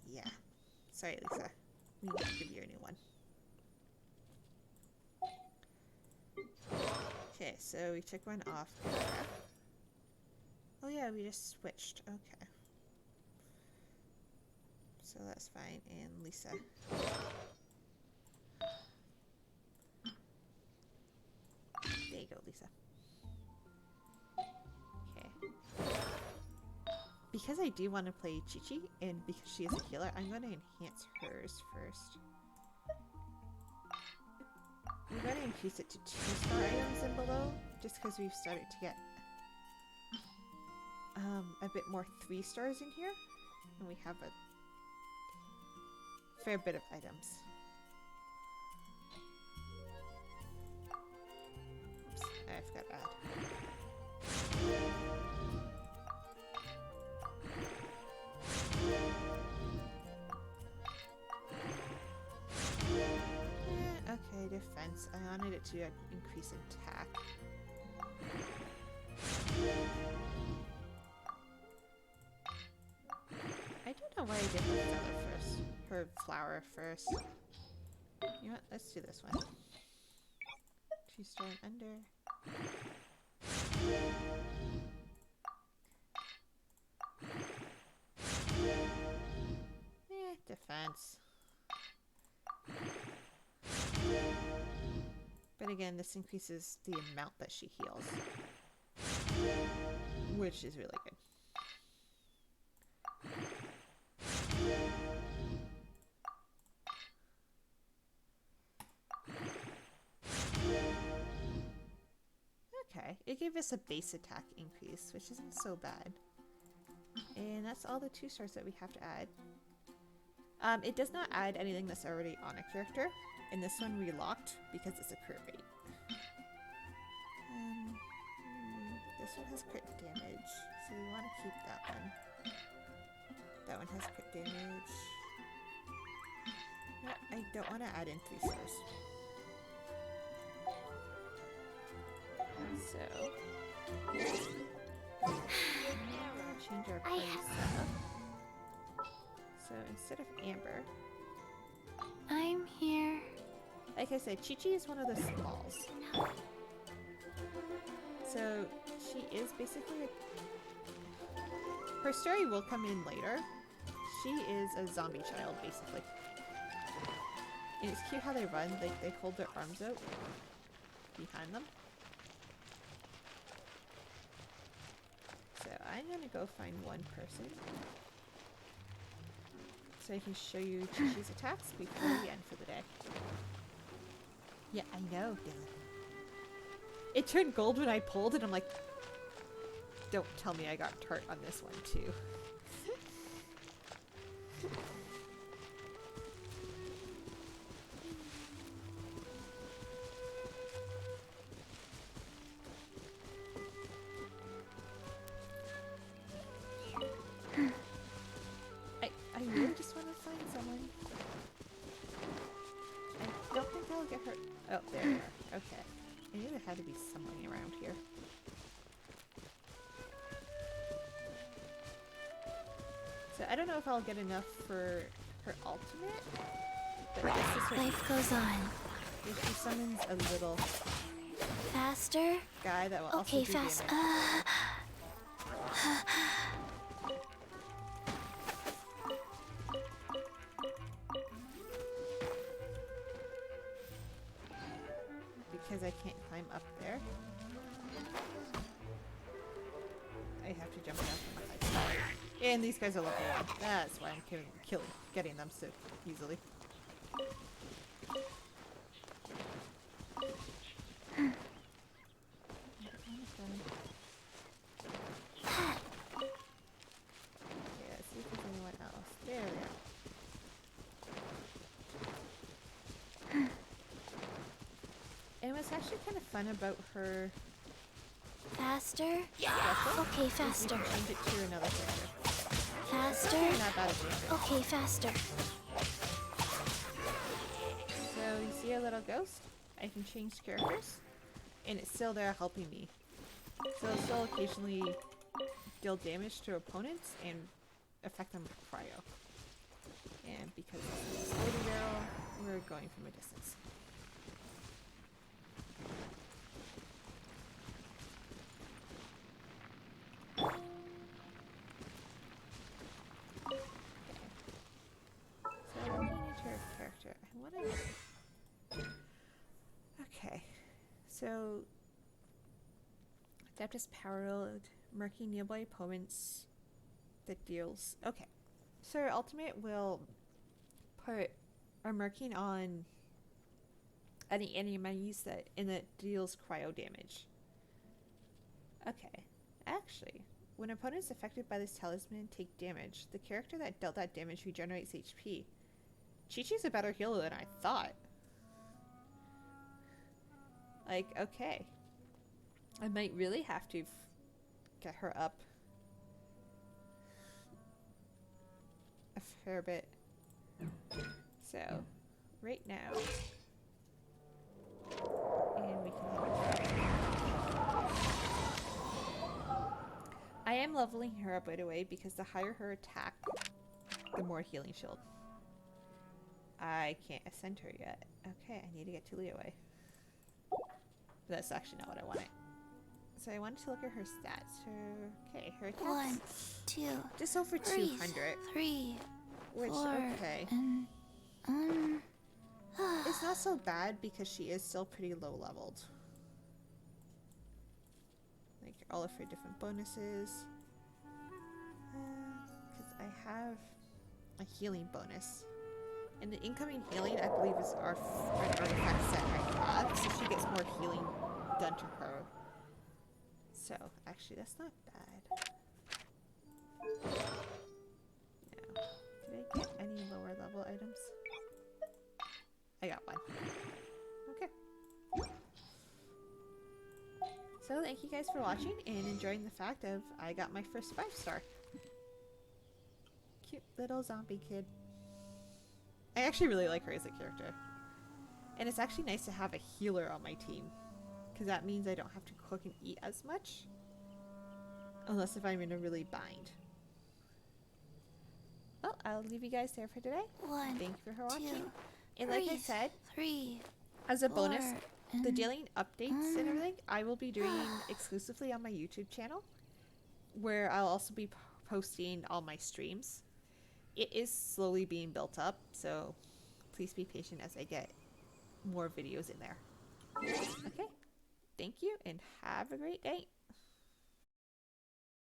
Yeah. Sorry, Lisa. We won't give you a new one. Okay, so we took one off. Oh yeah, we just switched. Okay. So that's fine. And Lisa. There you go, Lisa. Okay. Because I do want to play Chi-Chi, and because she is a healer, I'm going to enhance hers first. I'm going to increase it to 2-star items and below, just because we've started to get a bit more 3 stars in here, and we have a fair bit of items. Oops, I forgot to add. Okay, defense. I wanted it to increase attack. I don't know why I did her feather first. Her flower first. You know what? Let's do this one. 2-star and under. Defense. But again, this increases the amount that she heals, which is really good. Okay, it gave us a base attack increase, which isn't so bad. And that's all the 2 stars that we have to add. It does not add anything that's already on a character. And this one we locked because it's a crit rate. This one has crit damage, so we want to keep that one. That one has crit damage. No, I don't want to add in 3 stars. So, change our price up. So instead of Amber, I'm here. like I said, Chi-Chi is one of the smalls. So she is basically her story will come in later. She is a zombie child, basically. And it's cute how they run, like they hold their arms out behind them. So I'm gonna go find one person so I can show you Chi-Chi's attacks before we end for the day. Yeah, I know, Dylan. It turned gold when I pulled and I'm like, don't tell me I got tart on this one too. I really just want to find someone. there had to be something around here. So I don't know if I'll get enough for her ultimate, but I guess this Life goes on. if she summons a little Faster? guy that will also Okay, do fast. damage. Because I can't climb up there, I have to jump down from a high spot. And these guys are level 1. That's why I'm getting them so easily. Okay, let's see if there's anyone else. There we are. And what's actually kind of fun about her Faster? special Okay, is faster. you can change it to another character. Faster? It's not bad at changing. Okay, faster. So you see a little ghost? I can change characters, and it's still there helping me. So it'll still occasionally deal damage to opponents and affect them with cryo. And because it's a floaty barrel, we're going from a distance. So looking into her character, I want to. Okay, so Adeptus Power Murky nearby opponents that deals. Okay, so our ultimate will put our Murking on any enemies that deals cryo damage. Okay, actually, when opponents affected by this talisman take damage, the character that dealt that damage regenerates HP. Chi-Chi's a better healer than I thought. Like, okay. I might really have to get her up a fair bit. So, right now. And we can I am leveling her up right away because the higher her attack, the more healing shield. I can't ascend her yet. Okay, I need to get to Leeway. That's actually not what I wanted. So I wanted to look at her stats. Her attack's 1, 2, just over 3, 200. 3, Which, 4, okay. and It's not so bad because she is still pretty low leveled. Like all of her different bonuses. Because I have a healing bonus. And the incoming healing, I believe, is our artifact set I have. So she gets more healing done to her. So, actually, that's not bad. No. Did I get any lower level items? I got one. Okay. So, thank you guys for watching and enjoying the fact of I got my first 5-star. Cute little zombie kid. I actually really like her as a character. And it's actually nice to have a healer on my team. Because that means I don't have to cook and eat as much. Unless if I'm in a really bind. Well, I'll leave you guys there for today. 1, Thank you for watching. 2, And like I 3, said, 3, as a bonus, 4, the daily updates and everything, I will be doing exclusively on my YouTube channel. Where I'll also be posting all my streams. It is slowly being built up, so please be patient as I get more videos in there. Okay, thank you and have a great day.